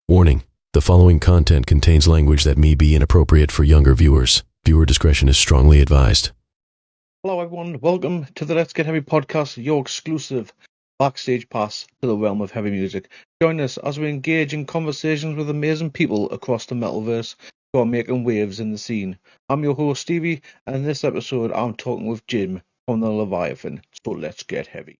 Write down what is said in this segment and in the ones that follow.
Warning: the following content contains language that may be inappropriate for younger viewers. Viewer discretion is strongly advised. Hello everyone, welcome to the Let's Get Heavy podcast, your exclusive backstage pass to the realm of heavy music. Join us as we engage in conversations with amazing people across the metalverse who are making waves in the scene. I'm your host Stevie, and in this episode I'm talking with Jim from the Leviathan, so let's get heavy.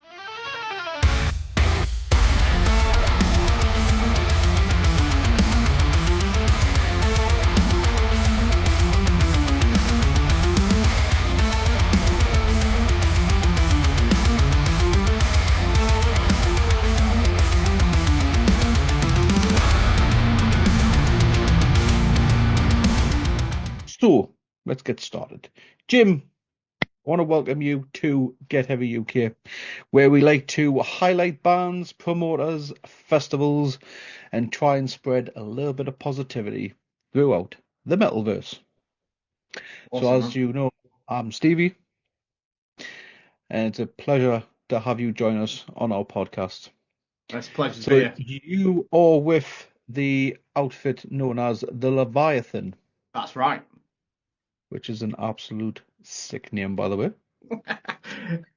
So, let's get started. Jim, I want to welcome you to Get Heavy UK, where we like to highlight bands, promoters, festivals, and try and spread a little bit of positivity throughout the metalverse. Awesome, so, as you know, I'm Stevie, and it's a pleasure to have you join us on our podcast. It's a pleasure to be here. You are with the outfit known as the Leviathan. That's right. Which is an absolute sick name, by the way.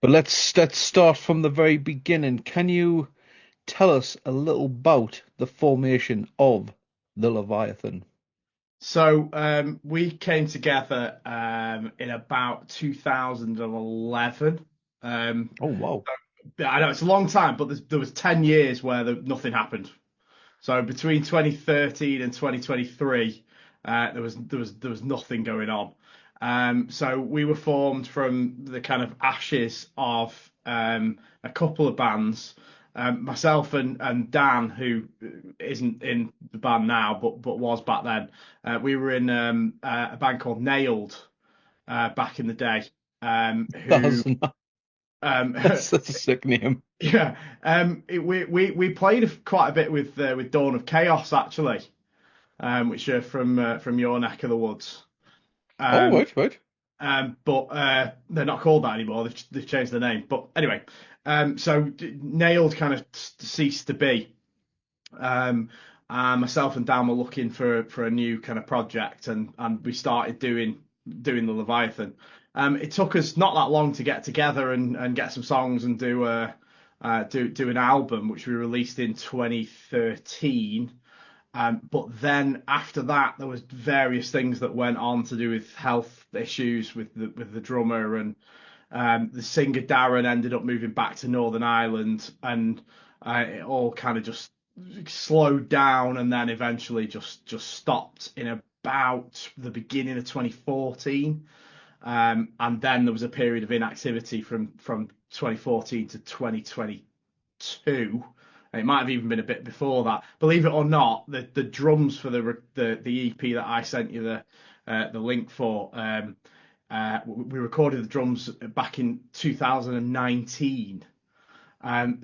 But let's start from the very beginning. Can you tell us a little about the formation of the Leviathan? So we came together in about 2011. Oh wow! I know it's a long time, but there was 10 years where nothing happened. So between 2013 and 2023, there was nothing going on. So we were formed from the kind of ashes of a couple of bands. Myself and Dan, who isn't in the band now, but was back then. We were in a band called Nailed back in the day. That's a sick name. Yeah. We played quite a bit with Dawn of Chaos actually, which are from your neck of the woods. Right. But they're not called that anymore. They've changed their name. But anyway, so Nailed kind of ceased to be. And myself and Dan were looking for a new kind of project, and we started doing the Leviathan. It took us not that long to get together and get some songs and do an album, which we released in 2013. But then after that, there was various things that went on to do with health issues with the drummer, and the singer Darren ended up moving back to Northern Ireland, and it all kind of just slowed down, and then eventually just stopped in about the beginning of 2014. And then there was a period of inactivity from 2014 to 2022. It might have even been a bit before that. Believe it or not, the drums for the EP that I sent you the link for, we recorded the drums back in 2019.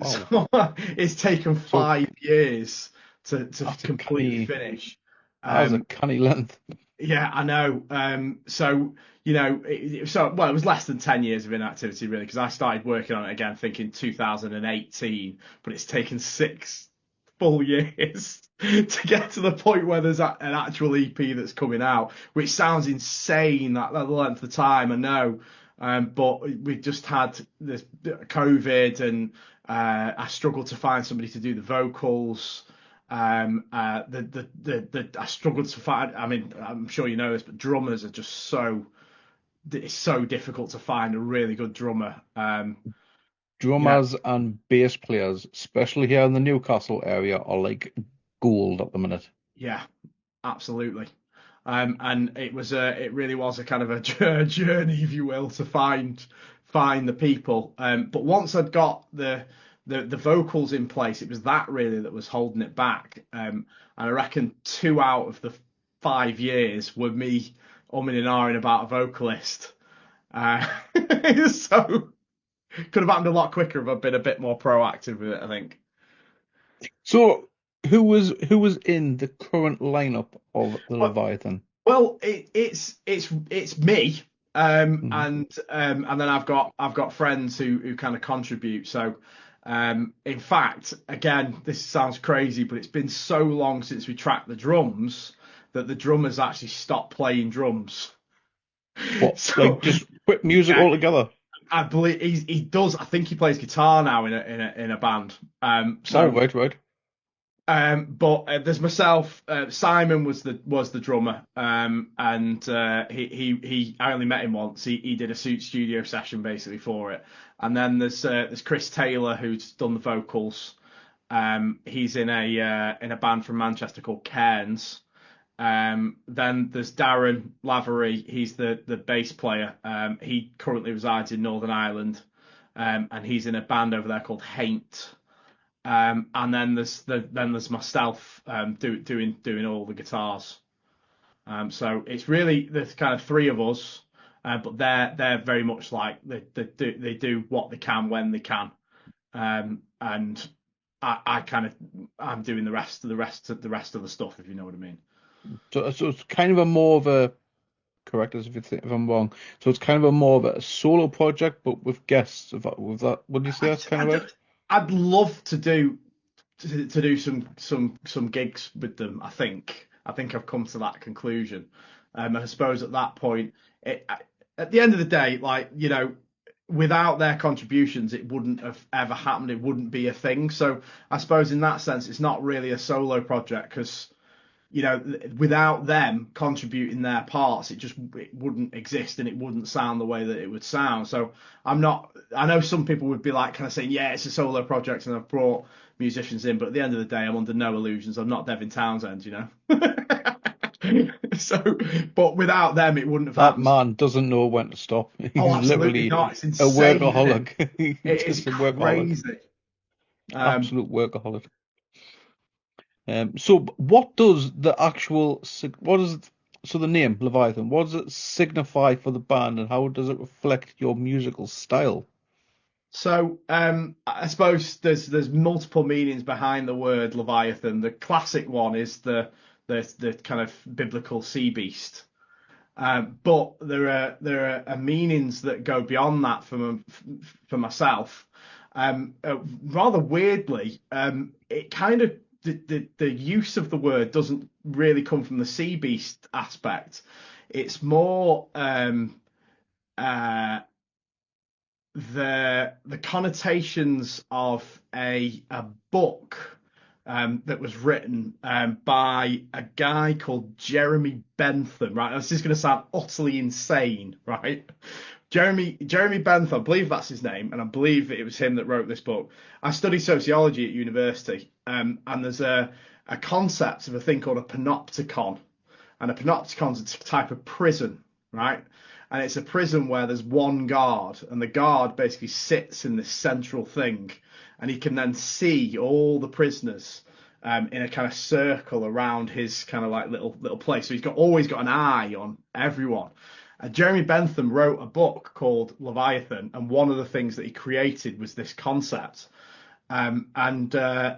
So it's taken 5 years to completely finish. That was a canny length. Yeah, I know. So it was less than 10 years of inactivity, really, because I started working on it again thinking 2018, but it's taken 6 full years to get to the point where there's an actual EP that's coming out, which sounds insane, that length of time, I know. But we just had this COVID, and I struggled to find somebody to do the vocals. I struggled to find. I mean, I'm sure you know this, but drummers are just it's so difficult to find a really good drummer. Drummers and bass players, especially here in the Newcastle area, are like gold at the minute. Yeah, absolutely. And it really was a kind of a journey, if you will, to find the people. But once I'd got the vocals in place, it was that really that was holding it back. And I reckon 2 out of the 5 years were me umming and ahhing about a vocalist. So could have happened a lot quicker if I'd been a bit more proactive with it, I think. So who was in the current lineup of the Leviathan? Well, it's me. And then I've got friends who kind of contribute. So In fact, again, this sounds crazy, but it's been so long since we tracked the drums that the drummers actually stopped playing drums. What, So like just quit music yeah, altogether? I believe he does. I think he plays guitar now in a band. Oh, right, right. But there's myself. Simon was the drummer, and he I only met him once. He did a suit studio session basically for it, and then there's Chris Taylor who's done the vocals. He's in a band from Manchester called Cairns. Then there's Darren Lavery. He's the bass player. He currently resides in Northern Ireland, and he's in a band over there called Haint. And then there's myself doing all the guitars. So it's really there's kind of three of us, but they're very much like they do what they can when they can, and I kind of I'm doing the rest of the stuff, if you know what I mean. So it's kind of a more of a, correct us if I'm wrong. So it's kind of a more of a solo project, but with guests. With that, would you say that's kind of right? I'd love to do some gigs with them. I think I've come to that conclusion. And I suppose at that point, at the end of the day, like without their contributions, it wouldn't have ever happened. It wouldn't be a thing. So I suppose in that sense, it's not really a solo project because without them contributing their parts, it wouldn't exist and it wouldn't sound the way that it would sound. So I'm not. I know some people would be like kind of saying, yeah, it's a solo project and I've brought musicians in, but at the end of the day, I'm under no illusions. I'm not Devin Townsend, So, but without them, it wouldn't have That happened. man doesn't know when to stop. He's Oh, absolutely literally not. It's a insane. workaholic. It He's is just a workaholic, crazy. absolute workaholic. So what does the actual what is it, so the name Leviathan? What does it signify for the band, and how does it reflect your musical style? So I suppose there's multiple meanings behind the word Leviathan. The classic one is the kind of biblical sea beast. But there are meanings that go beyond that for myself. Rather weirdly, it kind of the use of the word doesn't really come from the sea beast aspect. It's more the connotations of a book that was written by a guy called Jeremy Bentham. Right, this is going to sound utterly insane, right? Jeremy Bentham, I believe that's his name, and I believe it was him that wrote this book. I studied sociology at university, and there's a concept of a thing called a panopticon, and a panopticon's a type of prison, right? And it's a prison where there's one guard, and the guard basically sits in this central thing, and he can then see all the prisoners in a kind of circle around his kind of like little place. So he's always got an eye on everyone. Jeremy Bentham wrote a book called Leviathan, and one of the things that he created was this concept. And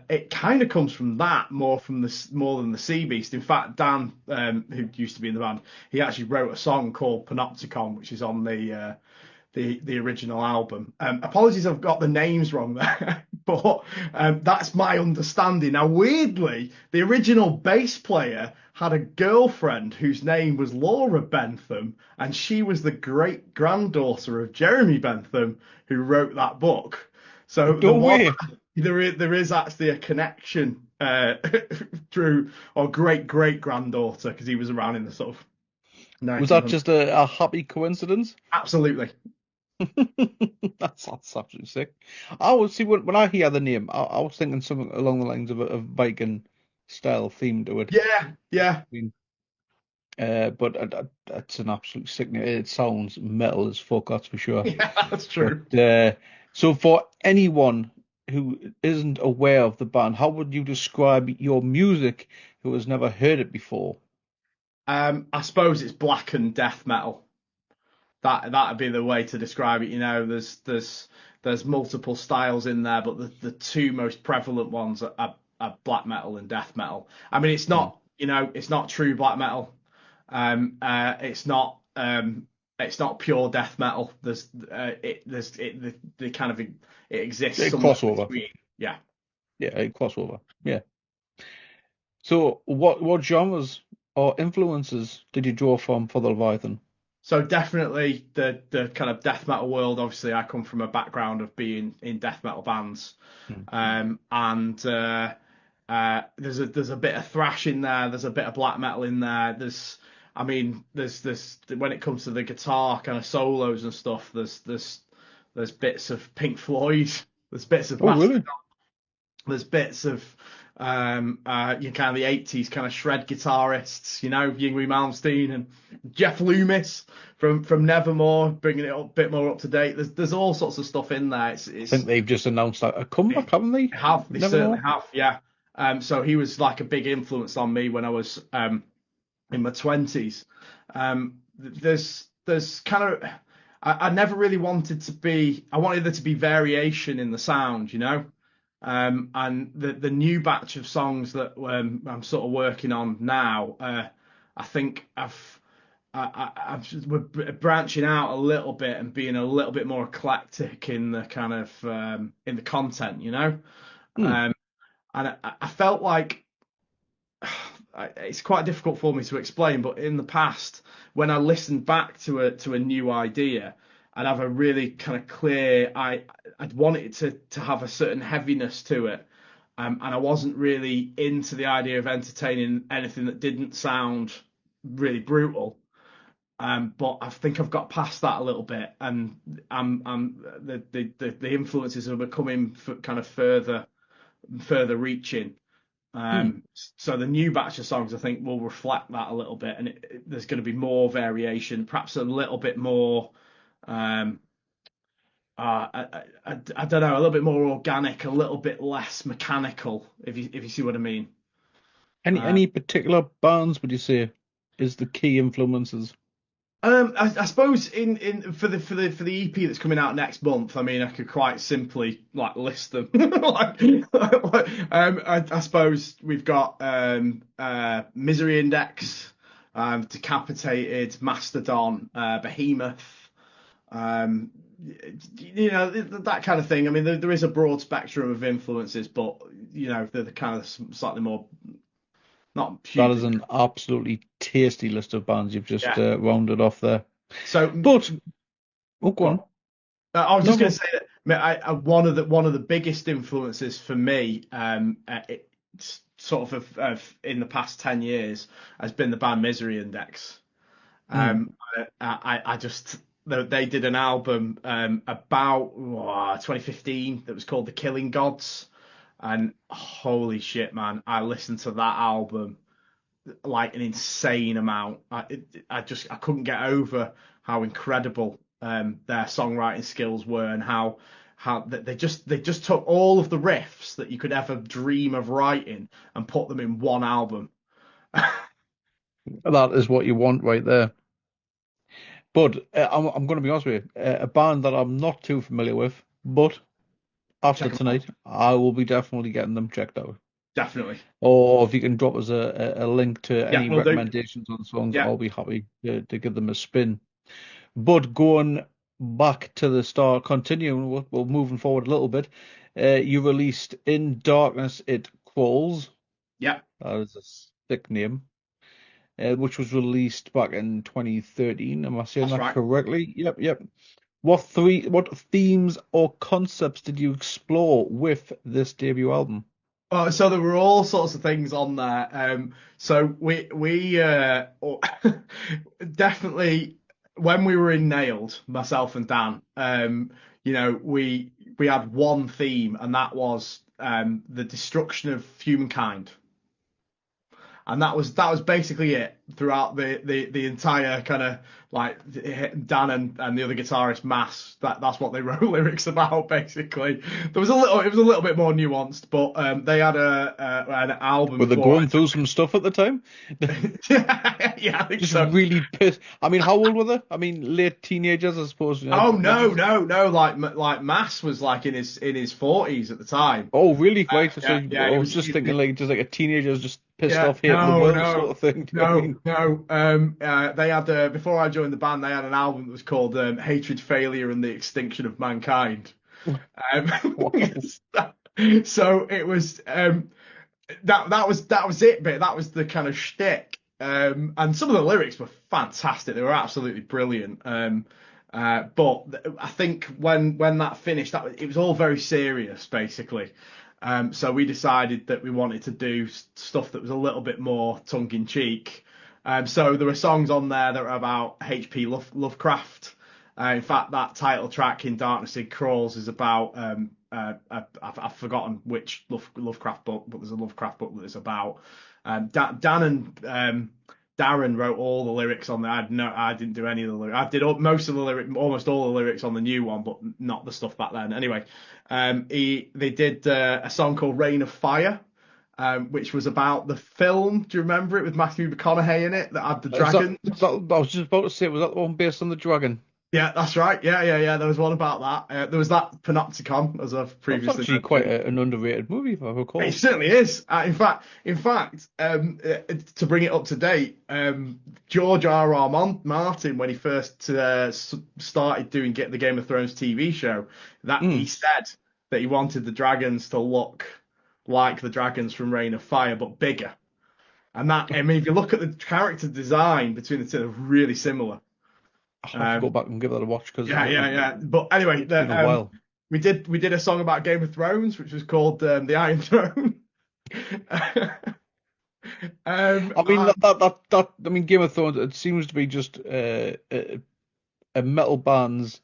it kind of comes from that more than the Sea Beast. In fact, Dan, who used to be in the band, he actually wrote a song called Panopticon, which is on the original album. Apologies, I've got the names wrong there, but that's my understanding. Now, weirdly, the original bass player had a girlfriend whose name was Laura Bentham, and she was the great granddaughter of Jeremy Bentham, who wrote that book. So there is actually a connection through our great granddaughter because he was around in the sort of 1900s. Was that just a happy coincidence? Absolutely. That's absolutely sick. I would see when I hear the name, I was thinking something along the lines of a Viking style theme to it. Yeah. But that's an absolute sick name. It sounds metal as fuck, that's for sure. Yeah, that's true. But, so for anyone who isn't aware of the band, how would you describe your music who has never heard it before? I suppose it's black and death metal. That'd be the way to describe it. There's multiple styles in there, but the two most prevalent ones are black metal and death metal. I mean, it's not it's not true black metal. It's not it's not pure death metal. The kind of it exists Yeah, somewhere crossover. between. Yeah. Yeah, crossover. Yeah. So, what genres or influences did you draw from for the Leviathan? So definitely the kind of death metal world. Obviously, I come from a background of being in death metal bands, Mm. and there's a bit of thrash in there. There's a bit of black metal in there. There's when it comes to the guitar kind of solos and stuff. There's bits of Pink Floyd. There's bits of Oh, Master. really? There's bits of you kind of the 80s kind of shred guitarists, Yngwie Malmsteen and Jeff Loomis from Nevermore, bringing it up a bit more up to date. There's all sorts of stuff in there. I think they've just announced a comeback, haven't they? They Never certainly know. have, yeah. So he was like a big influence on me when I was in my 20s. There's kind of I never really wanted to be. I wanted there to be variation in the sound, and the new batch of songs that I'm sort of working on now, I think we're branching out a little bit and being a little bit more eclectic in the kind of in the content, Hmm. and I felt like it's quite difficult for me to explain, but in the past, when I listened back to a new idea, I'd have a really kind of clear. I'd want it to have a certain heaviness to it, and I wasn't really into the idea of entertaining anything that didn't sound really brutal. But I think I've got past that a little bit, and the influences are becoming kind of further reaching. Hmm. So the new batch of songs, I think, will reflect that a little bit, and there's going to be more variation, perhaps a little bit more. Um, I don't know, a little bit more organic, a little bit less mechanical, if you see what I mean. Uh, Any particular bands would you say is the key influences? I suppose in for the EP that's coming out next month, I mean, I could quite simply like list them. I suppose we've got Misery Index, Decapitated, Mastodon, Behemoth, um, that kind of thing. I mean, there is a broad spectrum of influences, but they're the kind of slightly more not That is hugely. an absolutely tasty list of bands you've just Yeah. rounded off there. So, But, oh, go go on. on. I was No, just going go. to say that one of the biggest influences for me, sort of in the past 10 years, has been the band Misery Index. Mm. I just they did an album about 2015 that was called The Killing Gods, and holy shit, man, I listened to that album like an insane amount. I couldn't get over how incredible their songwriting skills were, and how they just took all of the riffs that you could ever dream of writing and put them in one album. That is what you want right there. But I'm going to be honest with you, a band that I'm not too familiar with, but after Check them out, tonight, I will be definitely getting them checked out. definitely. Or if you can drop us a link to Yeah, any we'll do. recommendations on songs, Yeah, I'll be happy to give them a spin. But going back to the start, continuing, we're moving forward a little bit. You released In Darkness It Crawls. yeah, That is a sick name. Which was released back in 2013. Am I saying that's that right. correctly? Yep, yep. What themes or concepts did you explore with this debut album? So there were all sorts of things on there. So we definitely when we were in Nailed, myself and Dan, we had one theme, and that was the destruction of humankind. And that was basically it throughout the entire kind of like Dan and the other guitarist Mass. That's what they wrote lyrics about basically. It was a little bit more nuanced, but they had an album Were they for going through some stuff at the time? it. Yeah, I think Just so. really pissed. I mean, how old were they? I mean, late teenagers, I suppose. Oh What no, was? no, no! Like Mass was like in his 40s at the time. Oh, really? Right. So Yeah, I he was was. just thinking, like, just like a teenager's just pissed Yeah, off, hating the world sort of thing. Do you know what I mean? no. They had before I joined the band, they had an album that was called "Hatred, Failure, and the Extinction of Mankind." Wow. So it was that was it, but that was the kind of shtick. And some of the lyrics were fantastic; they were absolutely brilliant. But I think when that finished, it was all very serious, basically. So we decided that we wanted to do stuff that was a little bit more tongue in cheek. So there were songs on there that were about H.P. Lovecraft. In fact, that title track, "In Darkness It Crawls," is about I've forgotten which Lovecraft book, but there's a Lovecraft book that it's about. Dan and Darren wrote all the lyrics on there. I didn't do any of the lyrics. I did most of the lyrics, almost all the lyrics on the new one, but not the stuff back then. Anyway, they did a song called "Rain of Fire," which was about the film. Do you remember it, with Matthew McConaughey in it, that had the dragon? I was just about to say, was that the one based on the dragon? Yeah, that's right. Yeah. There was one about that. There was that Panopticon, as I've previously It's actually quite an underrated movie, if I recall. It certainly is. In fact, to bring it up to date, George R.R. Martin, when he first started doing the Game of Thrones TV show, he said that he wanted the dragons to look like the dragons from Reign of Fire, but bigger. And that, I mean, if you look at the character design between the two, they're really similar. I'll have to go back and give that a watch. Yeah. But anyway, we did a song about Game of Thrones, which was called "The Iron Throne." I mean, Game of Thrones. It seems to be just a metal band's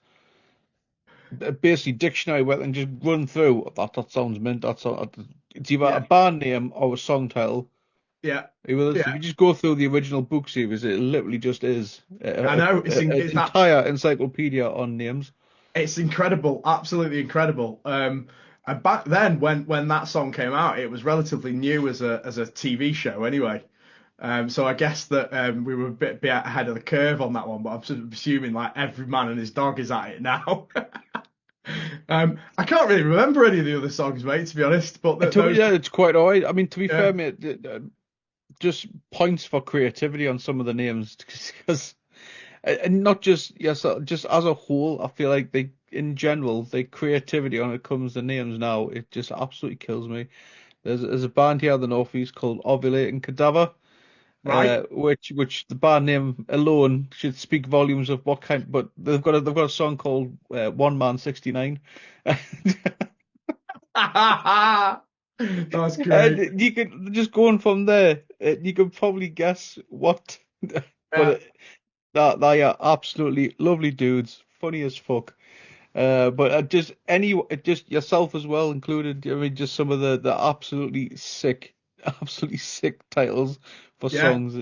basically dictionary where they can just run through. That sounds mint. It's either a band name or a song title. Yeah. If you just go through the original book series, it literally just is. I know. It's an entire encyclopedia on names. It's incredible, absolutely incredible. And back then, when that song came out, it was relatively new as a TV show, anyway. So I guess that we were a bit ahead of the curve on that one. But I'm sort of assuming like every man and his dog is at it now. I can't really remember any of the other songs, mate, to be honest. But it's quite alright. I mean, to be fair, mate, just points for creativity on some of the names, because, and not just just as a whole, I feel like in general, the creativity when it comes to names now, it just absolutely kills me. There's a band here in the Northeast called Ovulating Cadaver. Right. Which the band name alone should speak volumes of what kind. But they've got a song called One Man 69. That's great. You could just going from there. You could probably guess what. But they are absolutely lovely dudes, funny as fuck. But just yourself as well included. I mean, just some of the absolutely sick titles for songs.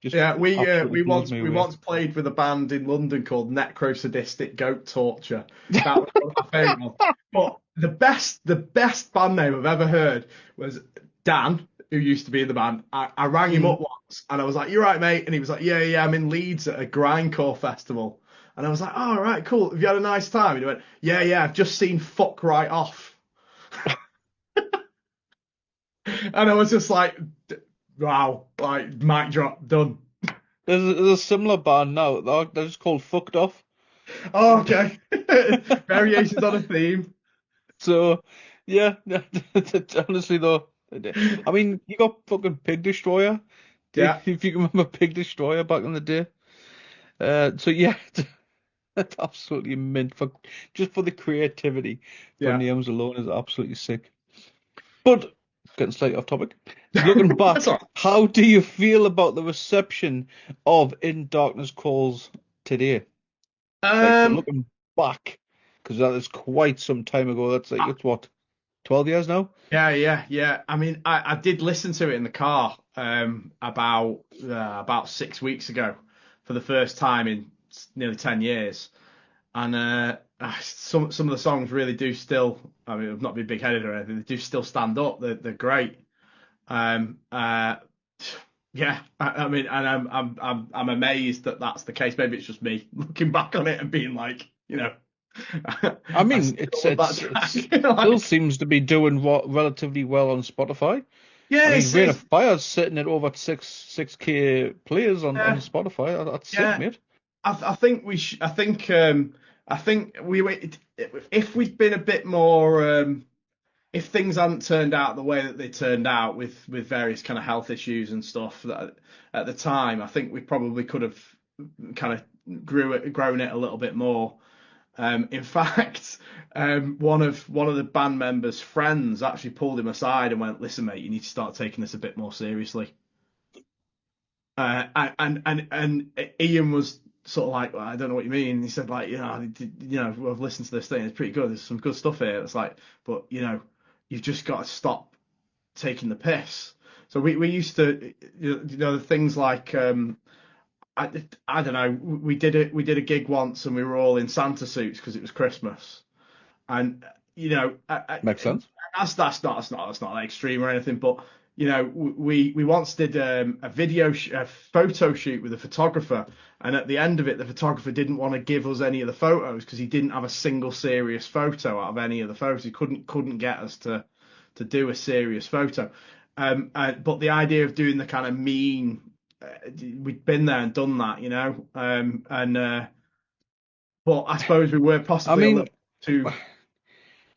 We once played with a band in London called Necrosadistic Goat Torture. That was one of my favourite. But the best band name I've ever heard was Dan, who used to be in the band. I rang him up once and I was like, "You're right, mate," and he was like, "Yeah, I'm in Leeds at a grindcore festival." And I was like, "Oh, right, cool. Have you had a nice time?" And he went, "Yeah, I've just seen Fuck Right Off." And I was just like, wow, like mic drop, done. There's a similar band now. They're just called Fucked Off. Oh, okay. Variations on a theme. So, yeah, honestly though, I mean, you got fucking Pig Destroyer. Yeah. If you can remember Pig Destroyer back in the day. So yeah, that's absolutely mint for the creativity. For names alone is absolutely sick. But getting slightly off topic. Looking back, how do you feel about the reception of In Darkness Calls today? Looking back, because that is quite some time ago. It's what, 12 years now? Yeah. I mean, I did listen to it in the car about 6 weeks ago for the first time in nearly 10 years. And some of the songs really do still, I mean, I've not been big-headed or anything, they do still stand up. They're great. I mean, and I'm amazed that that's the case. Maybe it's just me looking back on it and being like, you know. I mean, it still seems to be doing relatively well on Spotify. Yeah, I mean, Rain of Fire's sitting at over 6K players on Spotify. That's sick, mate. I think we I think if we'd been a bit more if things hadn't turned out the way that they turned out with various kind of health issues and stuff that at the time, I think we probably could have kind of grown it a little bit more. In fact, one of the band members' friends actually pulled him aside and went, "Listen, mate, you need to start taking this a bit more seriously." And Ian was sort of like, well, "I don't know what you mean." He said, like, I've listened to this thing. It's pretty good. There's some good stuff here. It's like, but you've just got to stop taking the piss. So we used to, things like I don't know. We did a gig once, and we were all in Santa suits because it was Christmas, and Makes sense. That's not extreme or anything, but we once did a photo shoot with a photographer, and at the end of it, the photographer didn't want to give us any of the photos because he didn't have a single serious photo out of any of the photos. He couldn't get us to do a serious photo. But the idea of doing the kind of mean, we'd been there and done that, but I suppose we were possibly a little too.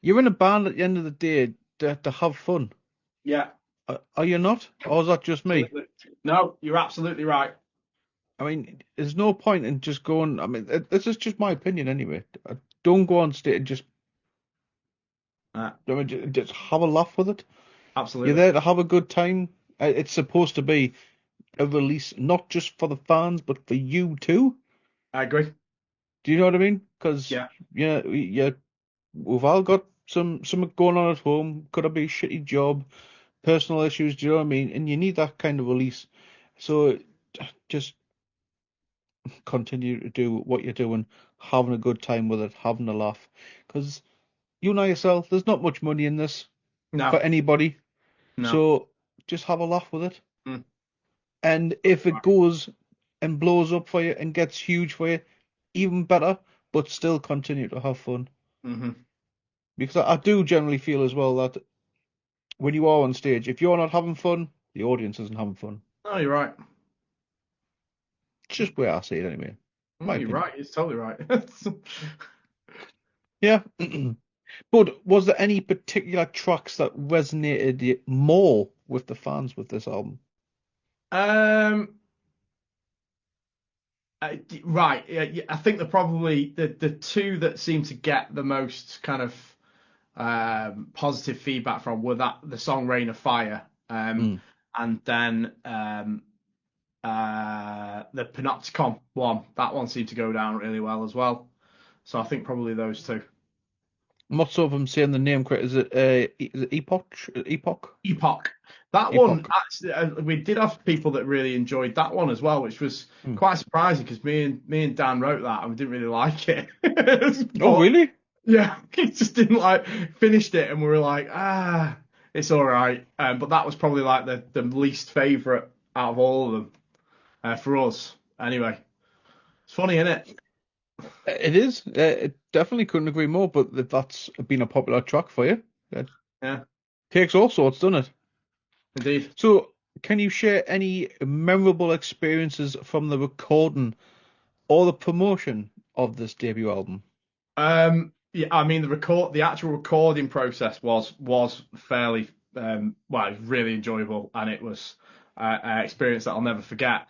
You're in a band at the end of the day to have fun. Yeah. Are you not? Or is that just me? No, you're absolutely right. I mean, there's no point in just going. I mean, this is just my opinion anyway. Don't go on stage and just have a laugh with it. Absolutely. You're there to have a good time. It's supposed to be a release, not just for the fans, but for you too. I agree. Do you know what I mean? Because we've all got something going on at home. Could be a shitty job, personal issues. Do you know what I mean? And you need that kind of release. So just continue to do what you're doing, having a good time with it, having a laugh. Because you know yourself, there's not much money in this for anybody. No. So just have a laugh with it. Mm. And if it goes and blows up for you and gets huge for you, even better, but still continue to have fun. Mm-hmm. Because I do generally feel as well that when you are on stage, if you're not having fun, the audience isn't having fun. Oh, you're right. It's just where I see it anyway. You're right. It's totally right. Yeah. But was there any particular tracks that resonated more with the fans with this album? Right. Yeah, I think probably the two that seem to get the most kind of positive feedback from were the song "Rain of Fire," and then the Panopticon one. That one seemed to go down really well as well. So I think probably those two. I'm not sure if I'm saying the name correct. Is it Epoch? Epoch. That one, actually, we did have people that really enjoyed that one as well, which was quite surprising because me and Dan wrote that and we didn't really like it. Oh, really? Yeah, he just didn't finished it and we were like, it's all right. But that was probably like the least favourite out of all of them for us. Anyway, it's funny, isn't it? It is. It definitely couldn't agree more. But that's been a popular track for you. Yeah. Takes all sorts, doesn't it? Indeed. So, can you share any memorable experiences from the recording or the promotion of this debut album? Yeah, I mean the actual recording process was fairly really enjoyable, and it was an experience that I'll never forget.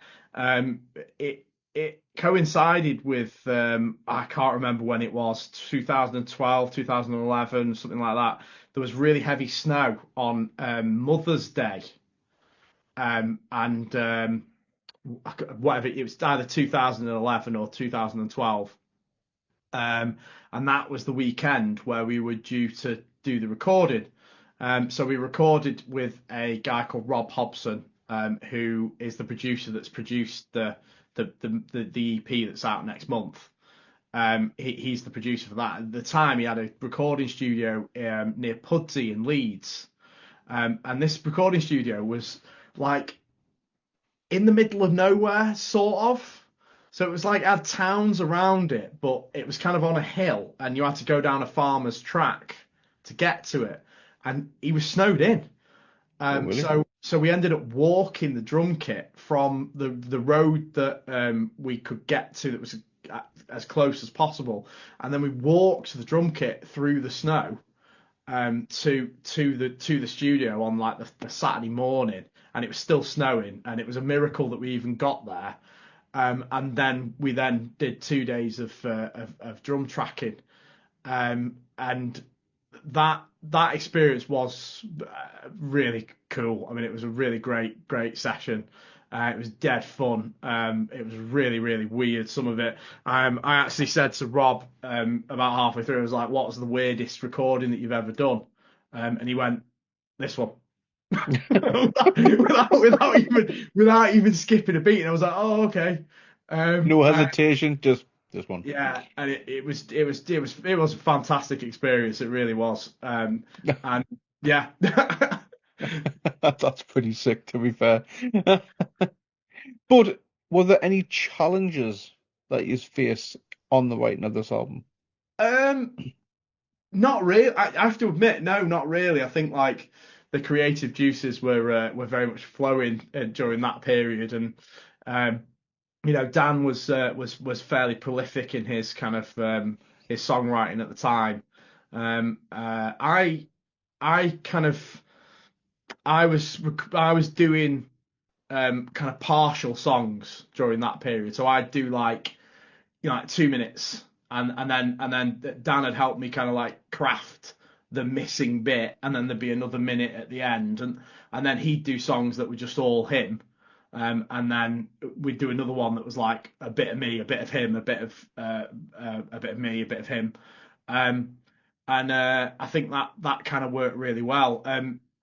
It coincided with I can't remember when it was, 2012, 2011, something like that. There was really heavy snow on Mother's Day, and whatever, it was either 2011 or 2012. And that was the weekend where we were due to do the recording. So we recorded with a guy called Rob Hobson, who is the producer that's produced the EP that's out next month. He's the producer for that. At the time, he had a recording studio near Pudsey in Leeds. And this recording studio was like in the middle of nowhere, sort of. So it was like it had towns around it, but it was kind of on a hill, and you had to go down a farmer's track to get to it. And he was snowed in. Really? so we ended up walking the drum kit from the road that we could get to that was as close as possible, and then we walked the drum kit through the snow to the studio on like the Saturday morning, and it was still snowing, and it was a miracle that we even got there. And then we did 2 days of drum tracking, and that experience was really cool. I mean, it was a really great session. It was dead fun. It was really, really weird, some of it. I actually said to Rob about halfway through, I was like, "What was the weirdest recording that you've ever done?" And he went, "This one." without even skipping a beat. And I was like, "Oh, okay." No hesitation, just this one. Yeah, and it was a fantastic experience. It really was. And yeah. That's pretty sick, to be fair. But were there any challenges that you faced on the writing of this album? Not really. I have to admit, no, not really. I think like the creative juices were very much flowing during that period, and Dan was fairly prolific in his kind of his songwriting at the time. I kind of I was doing kind of partial songs during that period, so I'd do like 2 minutes, and then Dan had helped me kind of like craft the missing bit, and then there'd be another minute at the end, and then he'd do songs that were just all him. And then we'd do another one that was like a bit of me, a bit of him, a bit of me, a bit of him. And I think that kind of worked really well.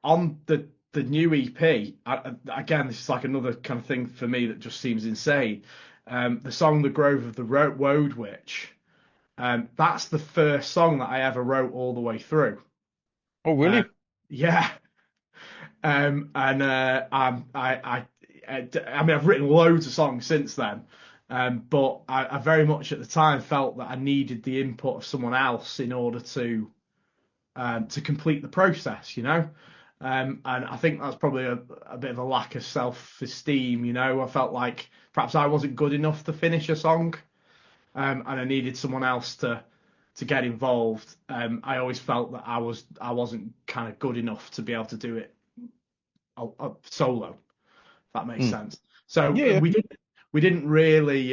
On the new EP, again, this is like another kind of thing for me that just seems insane. The song "The Grove of the Woad Witch," that's the first song that I ever wrote all the way through. Oh, really? Yeah. And I mean, I've written loads of songs since then, but I very much at the time felt that I needed the input of someone else in order to complete the process, and I think that's probably a bit of a lack of self-esteem. I felt like perhaps I wasn't good enough to finish a song, and I needed someone else to get involved. I always felt that I wasn't kind of good enough to be able to do it solo. That makes sense. So Yeah. we didn't really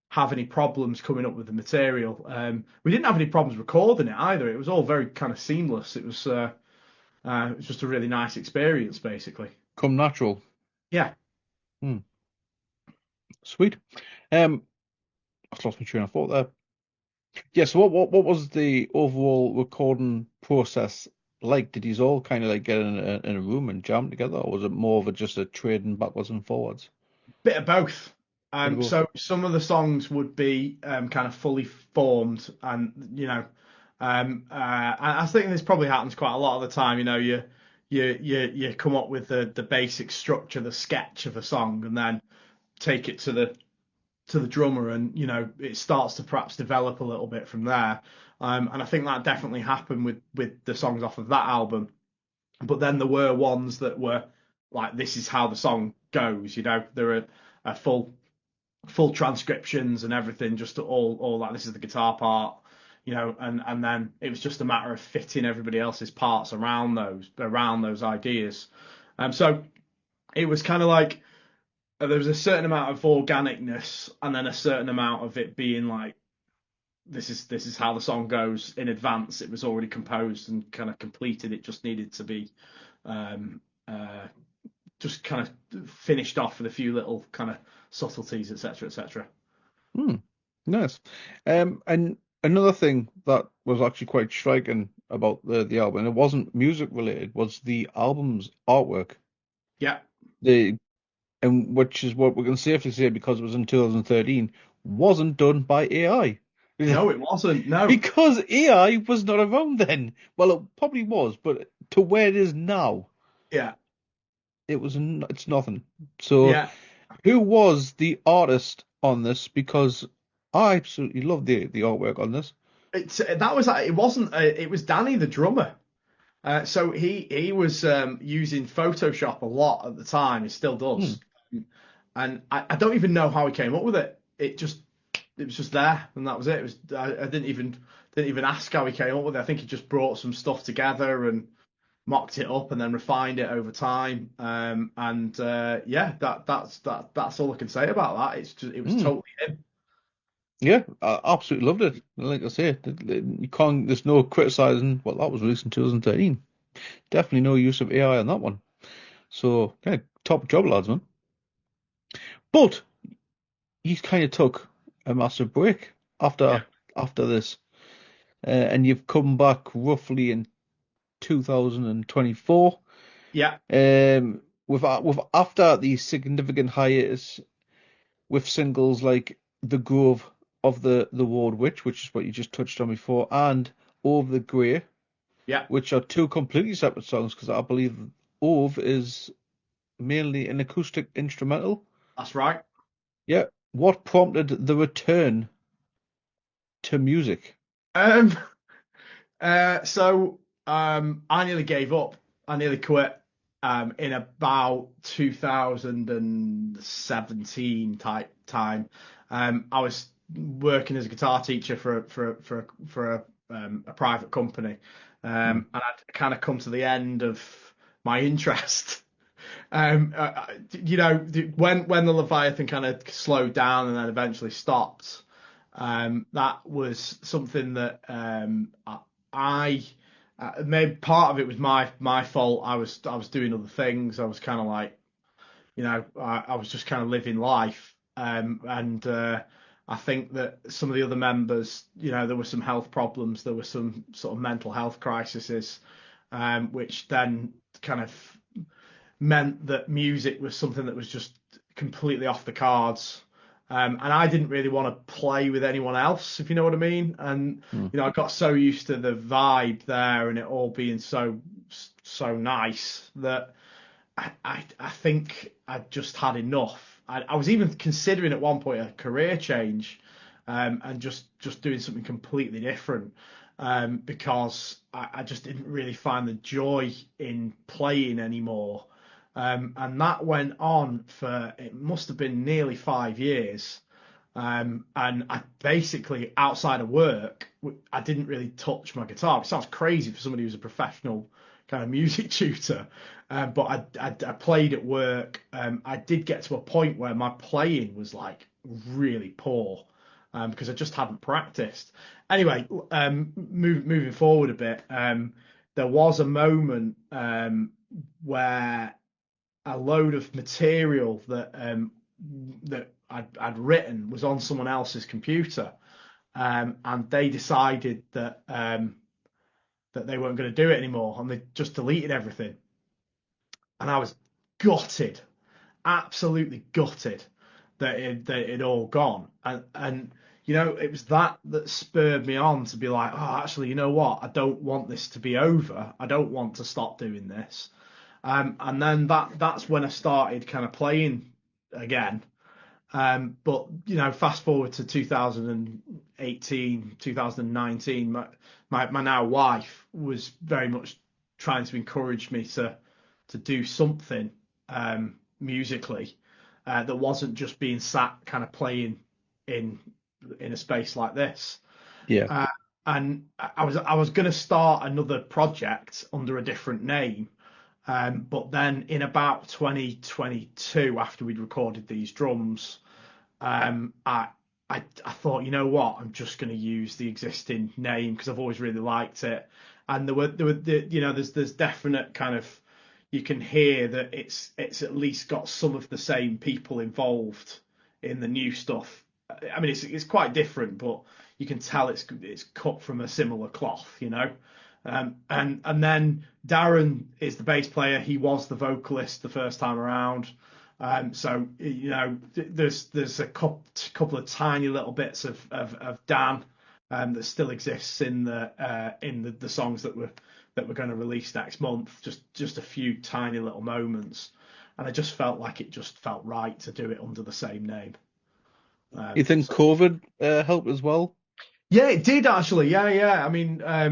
have any problems coming up with the material. We didn't have any problems recording it either. It was all very kind of seamless. It was just a really nice experience, basically. Come natural. Yeah. Sweet. I lost my train of thought there. Yeah, so what was the overall recording process like? Did you all kind of like get in a room and jam together, or was it more of just a trading backwards and forwards? Bit of both. So some of the songs would be kind of fully formed, and I think this probably happens quite a lot of the time. You come up with the basic structure, the sketch of a song, and then take it to the drummer, and it starts to perhaps develop a little bit from there. And I think that definitely happened with the songs off of that album. But then there were ones that were like, this is how the song goes. There are full transcriptions and everything, just all like, this is the guitar part, and then it was just a matter of fitting everybody else's parts around those ideas. So it was kind of like there was a certain amount of organicness, and then a certain amount of it being like, this is how the song goes in advance. It was already composed and kind of completed. It just needed to be just kind of finished off with a few little kind of subtleties, etc., etc. Nice. And another thing that was actually quite striking about the album, and it wasn't music related, was the album's artwork. Yeah. And which is what we can safely say, because it was in 2013, wasn't done by AI. No, it wasn't. No, because AI was not around then. Well, it probably was, but to where it is now, yeah, it's nothing. So, yeah. Who was the artist on this? Because I absolutely love the artwork on this. It wasn't. It was Danny, the drummer. So he was using Photoshop a lot at the time. He still Hmm. does, and I don't even know how he came up with it. It was just there, and that was it. It was I didn't even ask how he came up with it. I think he just brought some stuff together and mocked it up and then refined it over time. And yeah, that's all I can say about that. It was Hmm. totally him. Yeah, I absolutely loved it. Like I say, you can't. There's no criticizing. Well, that was released in 2013. Definitely no use of AI on that one. So, yeah, top job, lads, man. But you kind of took a massive break Yeah, after this, and you've come back roughly in 2024. yeah, With after the significant hiatus with singles like "The Grove of the Ward Witch," which is what you just touched on before, and "Over the Grey," yeah. which are two completely separate songs because I believe "Ove" is mainly an acoustic instrumental. That's right. Yeah. What prompted the return to music? Um, so I nearly gave up. I nearly quit in about 2017 type time. I was working as a guitar teacher for a private company, Hmm. and I'd kind of come to the end of my interest. When the Leviathan kind of slowed down and then eventually stopped, that was something that I maybe part of it was my fault. I was doing other things. I was kind of like, I was just kind of living life, and I think that some of the other members, there were some health problems. There were some sort of mental health crises, which then kind of meant that music was something that was just completely off the cards. And I didn't really want to play with anyone else, if you know what I mean. And Hmm. I got so used to the vibe there and it all being so nice that I think I just had enough. I was even considering at one point a career change, and just doing something completely different, because I just didn't really find the joy in playing anymore. And that went on for it must have been nearly 5 years. And I basically, outside of work, I didn't really touch my guitar. It sounds crazy for somebody who's a professional kind of music tutor, but I played at work. I did get to a point where my playing was like really poor, because I just hadn't practiced. Anyway, moving forward a bit, there was a moment where a load of material that I'd written was on someone else's computer, and they decided that they weren't going to do it anymore, and they just deleted everything. And I was gutted, absolutely gutted that it all gone. And it was that spurred me on to be like, oh, actually, you know what? I don't want this to be over. I don't want to stop doing this. And then that's when I started kind of playing again. But fast forward to 2018, 2019, my now wife was very much trying to encourage me to do something musically, that wasn't just being sat kind of playing in in a space like this. Yeah. Uh, and I was going to start another project under a different name, but then in about 2022, after we'd recorded these drums, um, I, I thought, you know what, I'm just going to use the existing name because I've always really liked it. And there's definite kind of, you can hear that it's at least got some of the same people involved in the new stuff. I mean, it's quite different, but you can tell it's cut from a similar cloth. And then Darren is the bass player. He was the vocalist the first time around. So there's a couple of tiny little bits of Dan, that still exists in the songs that we're going to release next month. Just a few tiny little moments, and I just felt like it just felt right to do it under the same name. You think So COVID helped as well? Yeah, it did actually. Yeah, yeah. I mean, I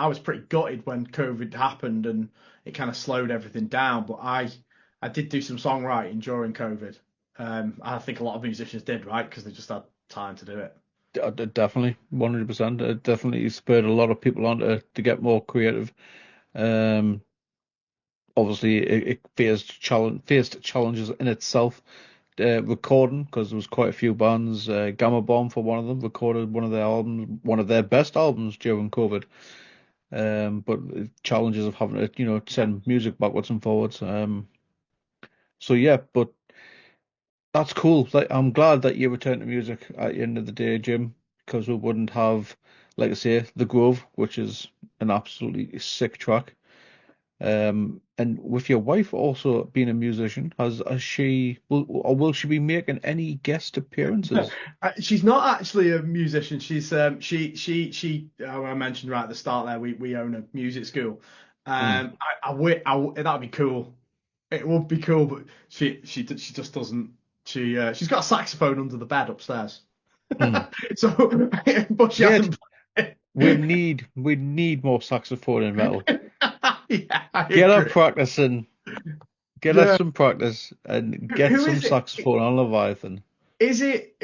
was pretty gutted when COVID happened and it kind of slowed everything down. But I did do some songwriting during COVID. I think a lot of musicians did, right? Because they just had time to do it. Definitely, 100%. It definitely spurred a lot of people on to get more creative. Um, Obviously, it faced challenges in itself. Recording, because there was quite a few bands. Gamma Bomb, for one of them, recorded one of their albums, one of their best albums during COVID. But challenges of having to, send music backwards and forwards. So yeah, but that's cool. Like, I'm glad that you returned to music at the end of the day, Jim, because we wouldn't have, like I say, The Grove, which is an absolutely sick track. And with your wife also being a musician, has she will she be making any guest appearances? She's not actually a musician. She. I mentioned right at the start there. We own a music school. Hmm. That'd be cool. It would be cool, but she just doesn't. She's got a saxophone under the bed upstairs. Hmm. So, but she Yet hasn't. we need more saxophone in metal. Yeah, I Get her agree. practicing, get her Yeah. some practice, and get Who some is it? saxophone on Leviathan. Is it?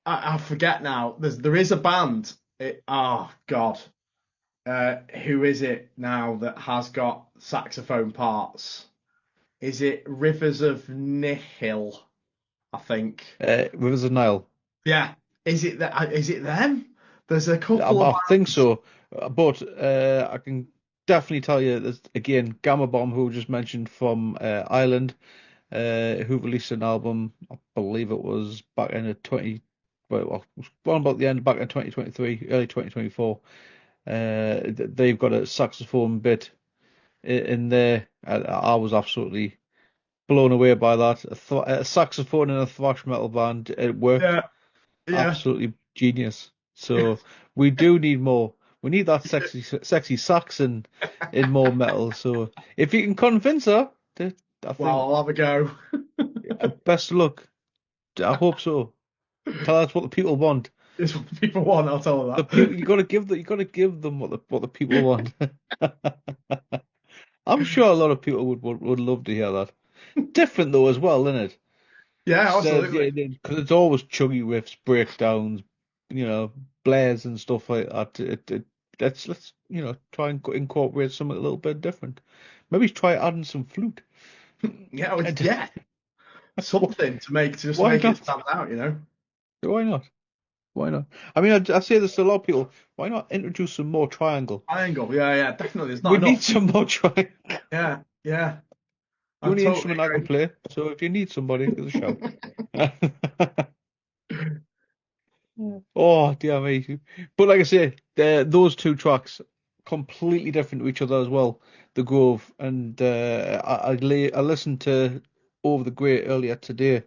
I forget now. There is a band. Oh God. Who is it now that has got saxophone parts? Is it Rivers of Nihil? I think. Rivers of Nile. Yeah. Is it that? Is it them? There's a couple of I think bands. so, but I can definitely tell you there's again Gamma Bomb, who we just mentioned from Ireland, who released an album. I believe it was back in the 20, well, around about the end, back in 2023, early 2024. They've got a saxophone bit in there. I was absolutely blown away by that. A saxophone in a thrash metal band. It worked. Yeah. Yeah. Absolutely genius. So we do need more. We need that sexy sax in more metal. So if you can convince her, I Well, think I'll have a go. best of luck. I hope so. Tell us what the people want. It's what people want. I'll tell The them people you got to give them what the people want. I'm sure a lot of people would love to hear that. that. Different though as well, isn't it? Yeah, Yeah, absolutely. because it's always chuggy riffs, breakdowns, blares and stuff like that. Let's try and incorporate something a little bit different. Maybe try adding some flute. Yeah, And yeah. Something to make to just why make it not? stand out, you know. Why not? Why not? I mean, I say this to a lot of people. Why not introduce some more triangle? Triangle. Yeah, yeah, definitely. There's not We need enough. some more triangle. Yeah, yeah. The I only totally instrument I can agree. play. So if you need somebody, give us a shout. Oh, dear me. But like I say, those two tracks completely different to each other as well. The Grove and I listened to Over the Grey earlier today.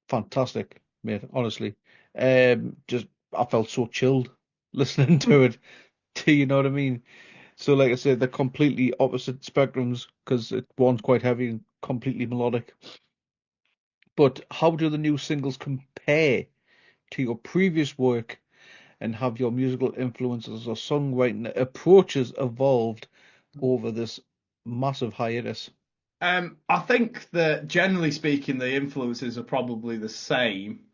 Fantastic, mate. Honestly, just I felt so chilled listening to it. Do you know what I mean? So, like I said, they're completely opposite spectrums because one's quite heavy and completely melodic. But how do the new singles compare to your previous work? And have your musical influences or songwriting approaches evolved over this massive hiatus? I think that generally speaking, the influences are probably the same.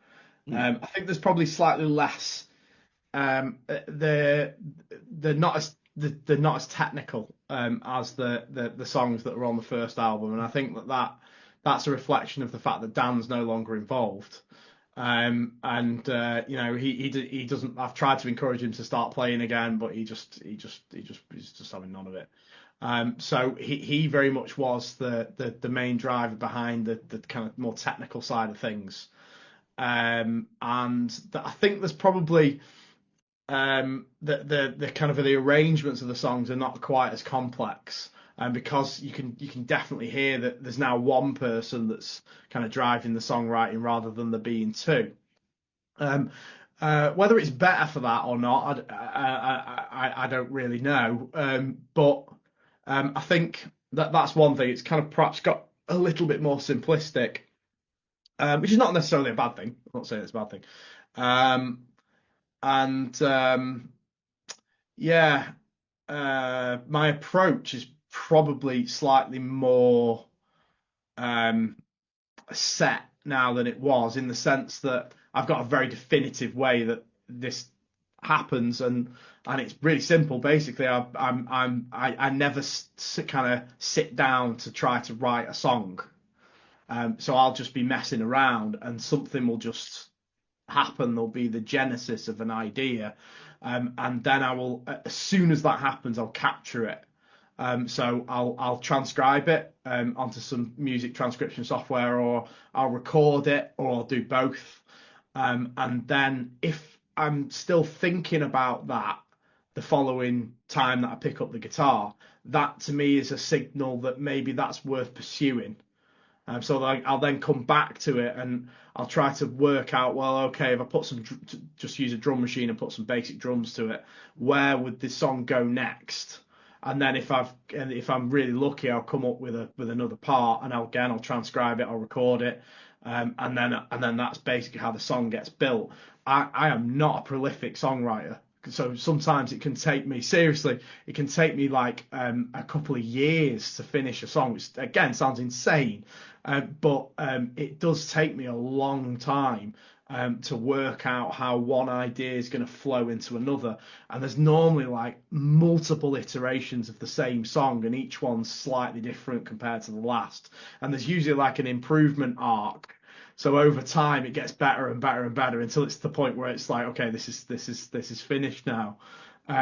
Mm. I think there's probably slightly less. They're not as they're not as technical as the songs that were on the first album, and I think that's a reflection of the fact that Dan's no longer involved. And he doesn't. I've tried to encourage him to start playing again, but he's just having none of it. So he very much was the main driver behind the kind of more technical side of things. I think there's probably the kind of the arrangements of the songs are not quite as complex. Because you can definitely hear that there's now one person that's kind of driving the songwriting rather than there being two. Um, Whether it's better for that or not, I don't really know. But I think that's one thing. It's kind of perhaps got a little bit more simplistic. which is not necessarily a bad thing. I'm not saying it's a bad thing. Um, and yeah, my approach is probably slightly more um, set now than it was, in the sense that I've got a very definitive way that this happens, and it's really simple. Basically, I never kind of sit down to try to write a song. So I'll just be messing around, and something will just happen. There'll be the genesis of an idea, and then I will, as soon as that happens, I'll capture it. So I'll transcribe it onto some music transcription software, or I'll record it, or I'll do both. And then if I'm still thinking about that the following time that I pick up the guitar, that to me is a signal that maybe that's worth pursuing. So I'll then come back to it, and I'll try to work out, well, okay, if I put just use a drum machine and put some basic drums to it, where would this song go next? And then if I'm really lucky, I'll come up with another part, and I'll transcribe it, I'll record it, and then that's basically how the song gets built. I am not a prolific songwriter, so sometimes it can take me, seriously, it can take me like a couple of years to finish a song, which again sounds insane, but it does take me a long time to work out how one idea is going to flow into another. And there's normally like multiple iterations of the same song, and each one's slightly different compared to the last. And there's usually like an improvement arc. So over time, it gets better and better and better until it's the point where it's like, okay, this is finished now.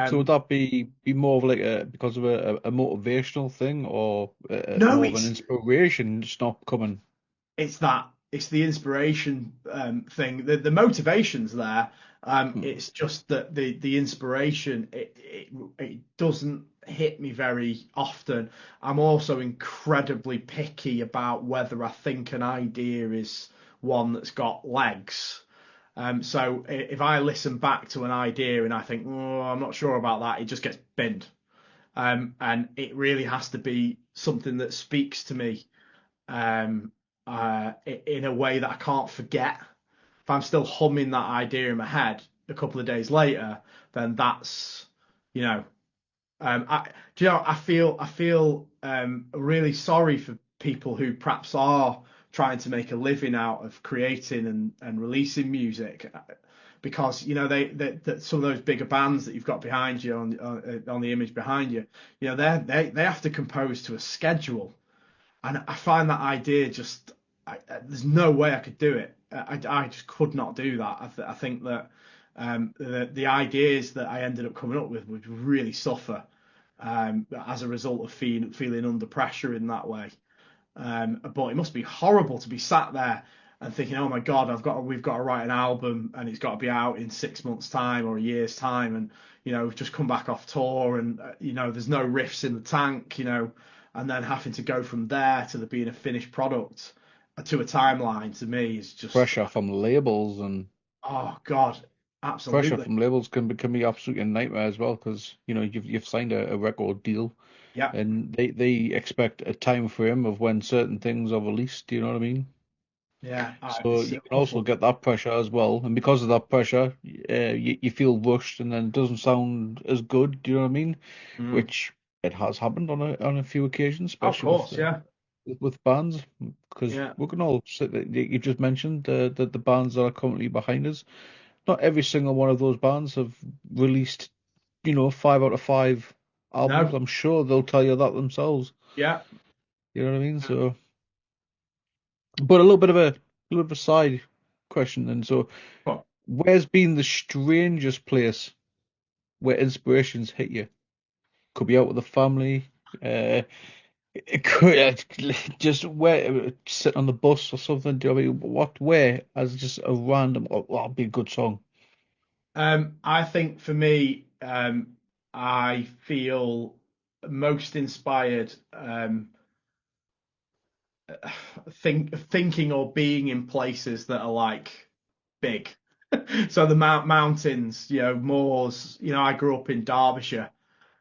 So would that be more of like because of a motivational thing, or No, more of an inspiration just not coming? it's the inspiration thing. The motivation's there. It's just that the inspiration, it doesn't hit me very often. I'm also incredibly picky about whether I think an idea is one that's got legs. So if I listen back to an idea and I think, oh, I'm not sure about that, it just gets binned. And it really has to be something that speaks to me in a way that I can't forget. If I'm still humming that idea in my head a couple of days later, then that's, you know, do you know, I feel really sorry for people who perhaps are trying to make a living out of creating and releasing music, because you know that some of those bigger bands that you've got behind you on the image behind you, you know, they have to compose to a schedule, and I find that idea just, there's no way I could do it. I just could not do that. I think that the ideas that I ended up coming up with would really suffer as a result of feeling under pressure in that way. But it must be horrible to be sat there and thinking, oh my God, we've got to write an album, and it's got to be out in 6 months' time or a year's time, and you know, we've just come back off tour, and you know, there's no riffs in the tank, you know, and then having to go from there to being a finished product to a timeline, to me is just, Pressure from labels and oh God, pressure absolutely. from labels can be absolutely a nightmare as well, because you know you've signed a record deal, Yeah, and they expect a time frame of when certain things are released. Do you know what I mean? yeah, So it's you can also awful. get that pressure as well, and because of that pressure, you feel rushed, and then it doesn't sound as good. Do you know what I mean? Mm. Which it has happened on a few occasions, Of especially course, yeah, with bands, because yeah. we can all sit. You just mentioned the bands that are currently behind us. Not every single one of those bands have released, 5 out of 5 albums. No, I'm sure they'll tell you that themselves. yeah. You know what I mean? So, but a little bit of a side question then. So, But where's been the strangest place where inspirations hit you? Could be out with the family. It could just where sitting on the bus or something. Do you know what I mean? What where as just a random? Oh, that'll be a good song. I think for me, I feel most inspired, thinking or being in places that are like big. So the mountains, you know, moors. You know, I grew up in Derbyshire,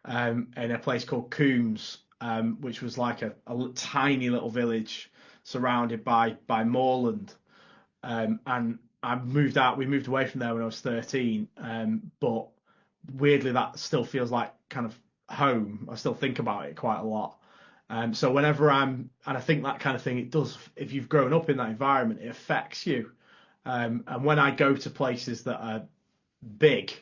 in a place called Coombs, which was like a tiny little village surrounded by moorland. and I moved out. We moved away from there when I was 13, but weirdly, that still feels like kind of home. I still think about it quite a lot. So whenever and I think that kind of thing, it does. If you've grown up in that environment, it affects you. And when I go to places that are big,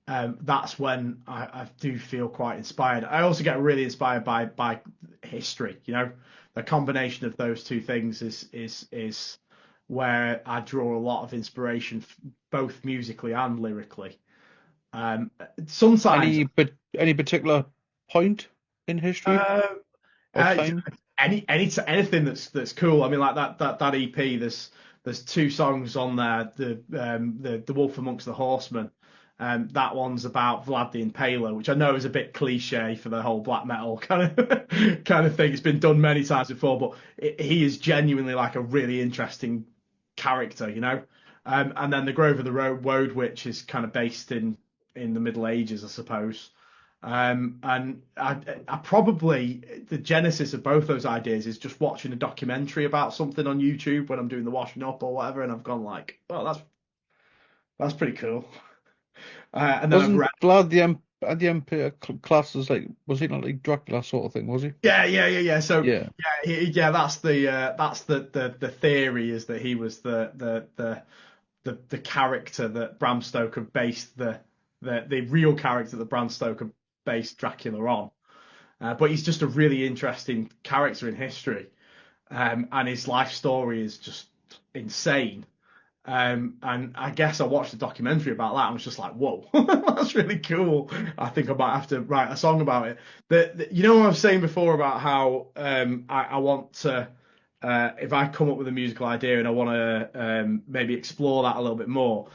that's when I do feel quite inspired. I also get really inspired by history. The combination of those two things is where I draw a lot of inspiration, both musically and lyrically. Sometimes Any particular point in history uh, or time? anything that's cool. I mean, like that EP. There's two songs on there. The Wolf Amongst the Horsemen. That one's about Vlad the Impaler, which I know is a bit cliche for the whole black metal kind of thing. It's been done many times before, but he is genuinely like a really interesting character, And then the Grove of the Woad Witch is kind of based in the Middle Ages, I suppose. And I probably the genesis of both those ideas is just watching a documentary about something on YouTube when I'm doing the washing up or whatever, and I've gone like, oh, that's pretty cool. And then I've Wasn't read, Vlad the Emperor class as like, was he not like Dracula sort of thing? Was he? yeah. So Yeah. yeah, that's the theory, is that he was the character that Bram Stoker based the real character that Bram Stoker based Dracula on. But he's just a really interesting character in history, and his life story is just insane. And I guess I watched a documentary about that and was just like, whoa, that's really cool. I think I might have to write a song about it. What I was saying before about how I want to, if I come up with a musical idea and I want to maybe explore that a little bit more,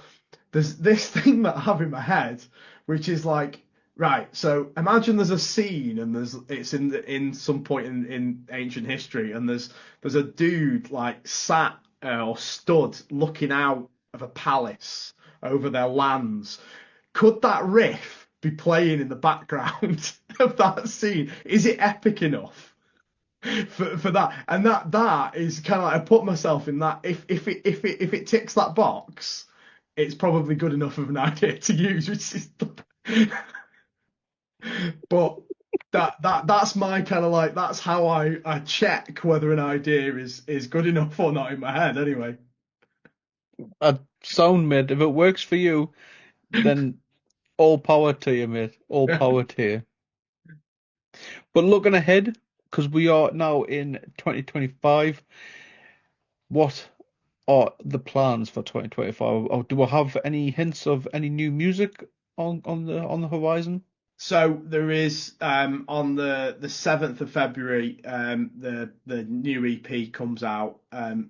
there's this thing that I have in my head, which is like, right, so imagine there's a scene and it's in some point in ancient history, and there's a dude like sat or stood looking out of a palace over their lands. Could that riff be playing in the background of that scene? Is it epic enough for that? And that is kind of like, I put myself in that. If it ticks that box, it's probably good enough of an idea to use, which is but that's my kind of like, that's how I check whether an idea is good enough or not in my head anyway. Sound, mate. If it works for you, then all power to you, mate. All power to you. But looking ahead, because we are now in 2025, what are the plans for 2025? Or do we have any hints of any new music on the horizon? So there is on the 7th of February, the new EP comes out.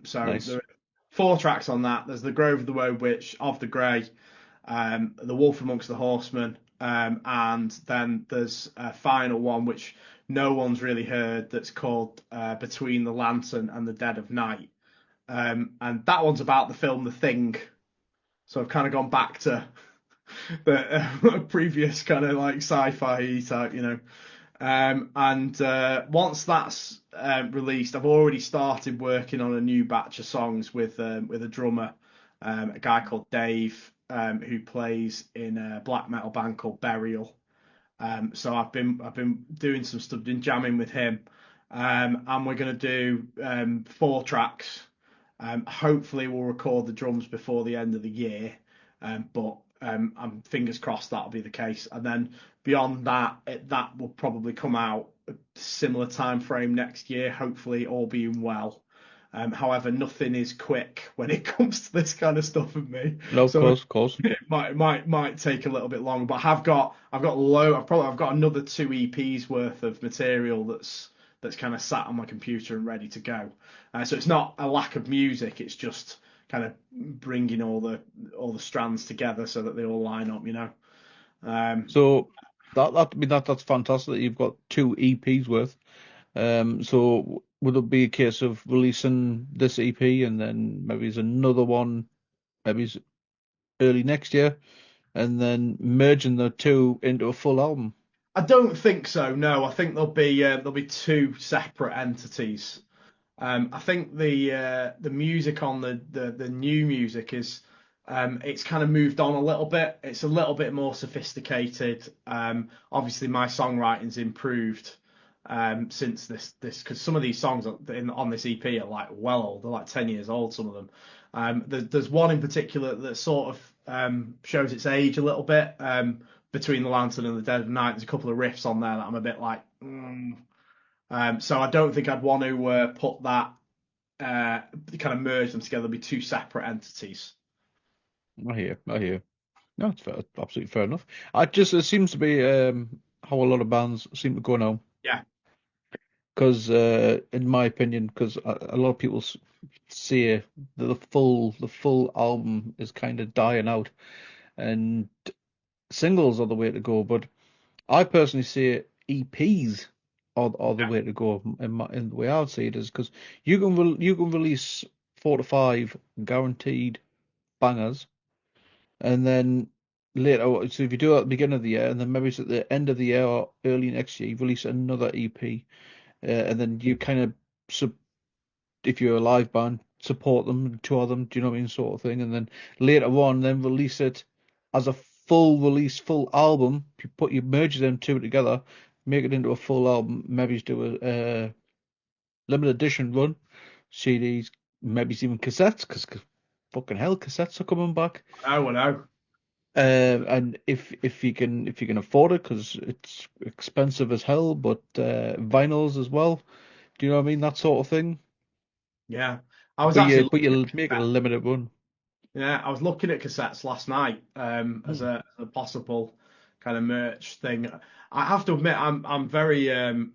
So Nice. there are 4 tracks on that. There's the Grove of the Woad Witch, Of the Grey, the Wolf Amongst the Horsemen, and then there's a final one which no one's really heard, that's called Between the Lantern and the Dead of Night. And that one's about the film The Thing. So I've kind of gone back to the previous kind of like sci-fi type, and once that's released, I've already started working on a new batch of songs with a drummer, a guy called Dave, who plays in a black metal band called Burial. So I've been doing some stuff, been jamming with him, and we're going to do 4 tracks. Hopefully we'll record the drums before the end of the year, but I'm fingers crossed that'll be the case. And then beyond that, that will probably come out a similar time frame next year, hopefully all being well. However, nothing is quick when it comes to this kind of stuff with me. No, of So course. it might take a little bit longer, but I've got another 2 EPs worth of material that's kind of sat on my computer and ready to go. So it's not a lack of music; it's just kind of bringing all the strands together so that they all line up. So that's fantastic that you've got 2 EPs worth. So would it be a case of releasing this EP and then maybe there's another one, maybe it's early next year, and then merging the 2 into a full album? I don't think so. No, I think there'll be 2 separate entities. I think the music on the new music is it's kind of moved on a little bit. It's a little bit more sophisticated. Obviously, my songwriting's improved since this because some of these songs on this EP are like well old. They're like 10 years old. Some of them. There's one in particular that sort of shows its age a little bit. Between the Lantern and the Dead of Night, there's a couple of riffs on there that I'm a bit like. So I don't think I'd want to put that kind of merge them together, be two separate entities. I hear. No, it's fair, absolutely fair enough. It seems to be how a lot of bands seem to go now. Yeah. Because, in my opinion, because a lot of people say that the full album is kind of dying out, and singles are the way to go. But I personally say EPs are the way to go. In the way I'd see it is because you can release 4 to 5 guaranteed bangers, and then later, so if you do it at the beginning of the year, and then maybe it's at the end of the year or early next year, you release another EP, and then you kind of if you're a live band, support them, tour them, do you know what I mean, sort of thing, and then later on, then release it as a full release, full album. You merge them two together, make it into a full album. Maybe do a limited edition run, CDs, maybe even cassettes, because fucking hell, cassettes are coming back. I know. And if you can afford it, because it's expensive as hell, but vinyls as well. Do you know what I mean? That sort of thing. Yeah, I was But actually but looking you'll at make it a cassettes. limited run. Yeah, I was looking at cassettes last night as Hmm. a possible kind of merch thing. I have to admit, I'm very I'm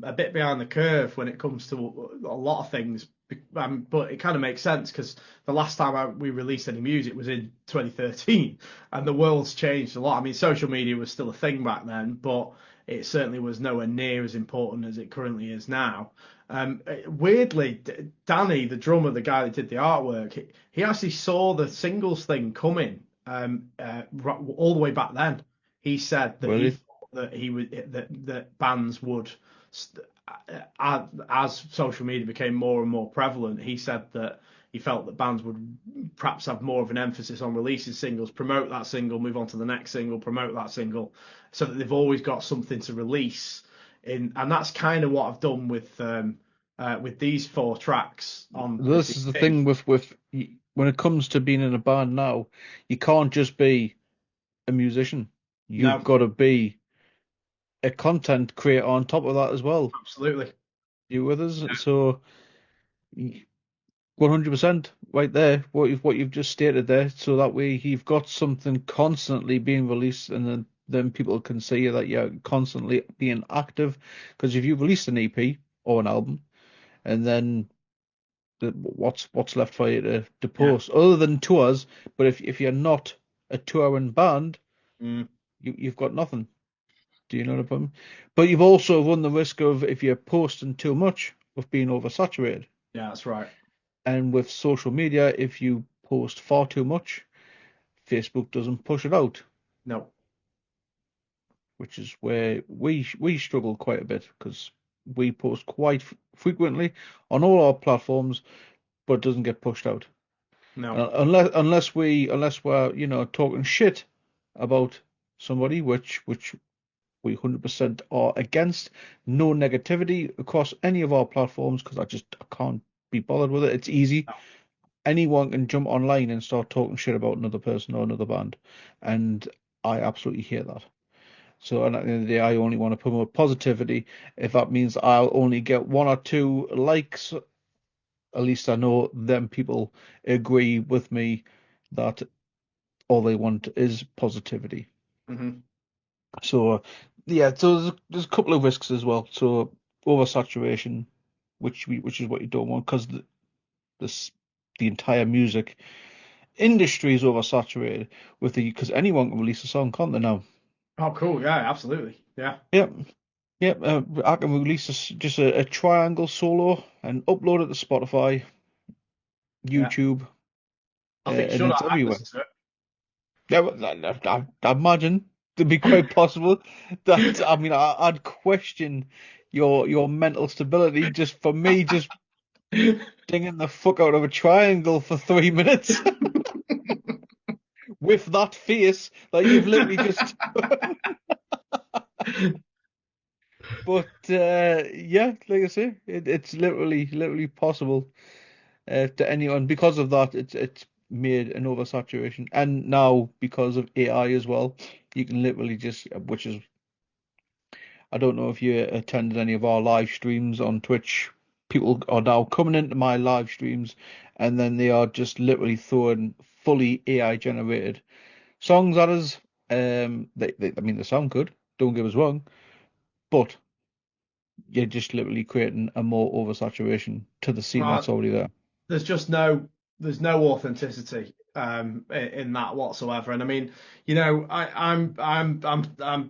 a bit behind the curve when it comes to a lot of things. But it kind of makes sense because the last time we released any music was in 2013, and the world's changed a lot. I mean, social media was still a thing back then, but it certainly was nowhere near as important as it currently is now. Weirdly, Danny, the drummer, the guy that did the artwork, he actually saw the singles thing coming all the way back then. He said that he Really? thought that he would that bands would, as social media became more and more prevalent, he said that he felt that bands would perhaps have more of an emphasis on releasing singles, promote that single, move on to the next single, promote that single, so that they've always got something to release. And that's kind of what I've done with these 4 tracks on this This is the EP. thing when it comes to being in a band now, you can't just be a musician. You've No, got to be a content creator on top of that as well. absolutely. You with us? So 100% right there, what you've just stated there. So that way you've got something constantly being released, and then people can see that you're constantly being active. Because if you release an EP or an album, and then what's left for you to Yeah. post other than tours? But if you're not a touring band, Mm, you've got nothing. Do you know what I mean? But you've also run the risk of, if you're posting too much, of being oversaturated. yeah, that's right. And with social media, if you post far too much, Facebook doesn't push it out, No. which is where we struggle quite a bit, because we post quite frequently on all our platforms, but it doesn't get pushed out. No. Unless we're talking shit about somebody, which we 100% are against. No negativity across any of our platforms, because I can't be bothered with it. It's easy. No. Anyone can jump online and start talking shit about another person or another band, and I absolutely hate that. So, and at the end of the day, I only want to promote positivity. If that means I'll only get 1 or 2 likes, at least I know them people agree with me that all they want is positivity. Hmm. So yeah, so there's a couple of risks as well. So oversaturation, which is what you don't want, because this the entire music industry is oversaturated with because anyone can release a song, can't they now? Oh, cool. Yeah, absolutely. Yeah. Yep. Yep, I can release just a triangle solo and upload it to Spotify, Yeah. YouTube, I think and should it's I everywhere. listen to it? Yeah, but I imagine it'd be quite possible I mean, I'd question your mental stability just for me, just Dinging the fuck out of a triangle for 3 minutes with that face that you've literally just. But yeah, like I say, it's literally possible to anyone. Because of that, it's made an oversaturation, and now because of AI as well, you can literally just, which is, I don't know if you attended any of our live streams on Twitch. People are now coming into my live streams, and then they are just literally throwing fully AI generated songs at us. I mean, they sound good. Don't get us wrong, but you're just literally creating a more oversaturation to the scene Right. that's already there. There's just no authenticity in that whatsoever. And I mean, I'm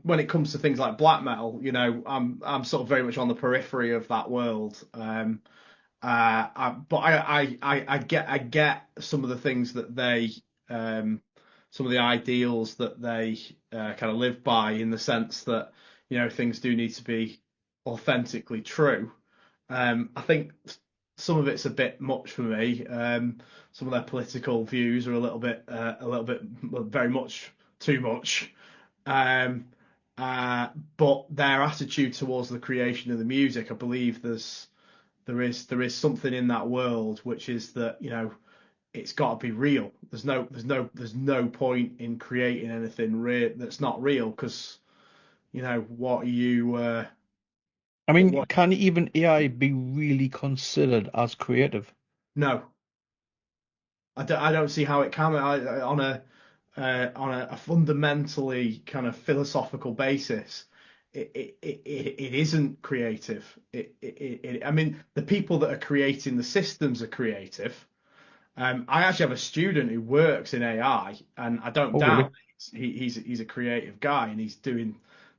when it comes to things like black metal, I'm sort of very much on the periphery of that world. But I get some of the things that some of the ideals that they kind of live by, in the sense that things do need to be authentically true. I think some of it's a bit much for me. Some of their political views are a little bit, well, very much too much. Um, but their attitude towards the creation of the music, I believe there is something in that world, which is that it's got to be real. There's no point in creating anything that's not real, because what are you I mean, what can even AI be really considered as creative? no, I don't see how it can. On a fundamentally kind of philosophical basis, it isn't creative. I mean, the people that are creating the systems are creative. I actually have a student who works in AI, and I don't Oh, really? doubt he's a creative guy, and he's doing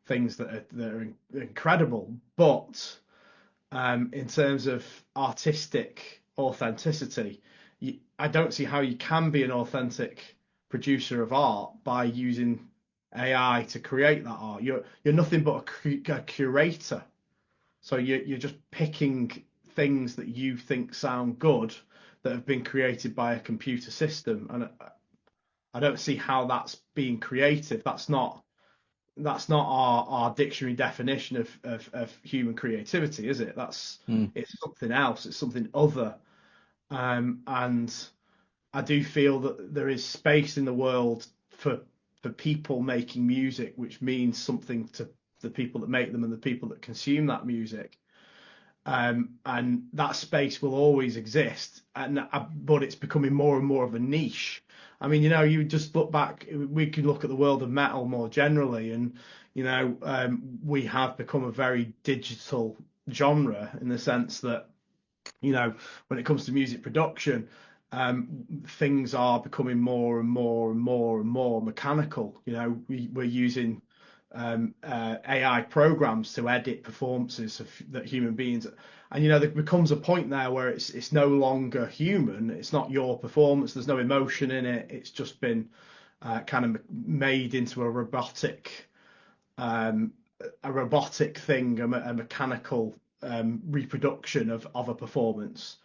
things that are incredible. But in terms of artistic authenticity, I don't see how you can be an authentic producer of art by using AI to create that art. You're nothing but a curator. So you're just picking things that you think sound good, that have been created by a computer system, and I don't see how that's being creative. That's not our dictionary definition of human creativity, is it? Hmm. It's something else. It's something other. And I do feel that there is space in the world for people making music, which means something to the people that make them and the people that consume that music. And that space will always exist, but it's becoming more and more of a niche. I mean, you just look back. We can look at the world of metal more generally, and we have become a very digital genre, in the sense that when it comes to music production, things are becoming more and more and more and more mechanical. We're using AI programs to edit performances that human beings, and there becomes a point there where it's no longer human. It's not your performance. There's no emotion in it. It's just been kind of made into um, a robotic thing, a mechanical reproduction of a performance.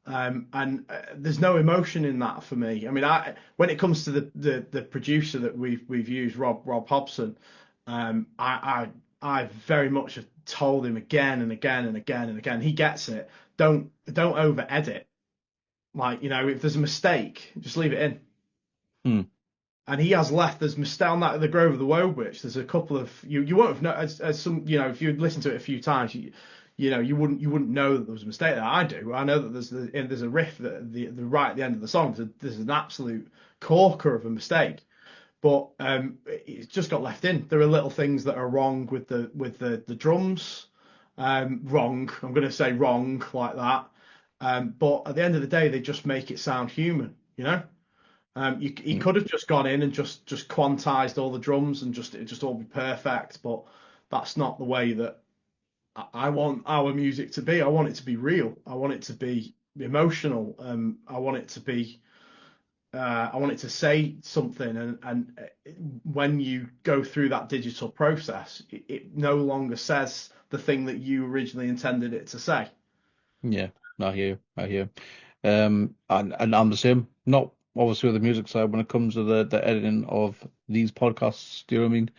And there's no emotion in that for me. I mean, when it comes to the producer that we've used, Rob Hobson, I very much have told him again and again and again and again. He gets it. Don't over edit. Like, if there's a mistake, just leave it in. Hmm. And he has left. There's mistake on that, the Grove of the Woe Witch. There's a couple of you won't have as some, if you'd listened to it a few times, you wouldn't know that there was a mistake there. I do. I know that there's a riff that the right at the end of the song. There's an absolute corker of a mistake, but it's just got left in. There are little things that are wrong with the drums. Wrong. I'm going to say wrong like that. But at the end of the day, they just make it sound human. He Hmm. could have just gone in and just quantized all the drums, and it just all be perfect. But that's not the way that I want our music to be. I want it to be real. I want it to be emotional. I want it to say something. And when you go through that digital process, it no longer says the thing that you originally intended it to say. Yeah. I hear you. I hear you. And I'm the same. Not obviously with the music side when it comes to the editing of these podcasts. Do you know what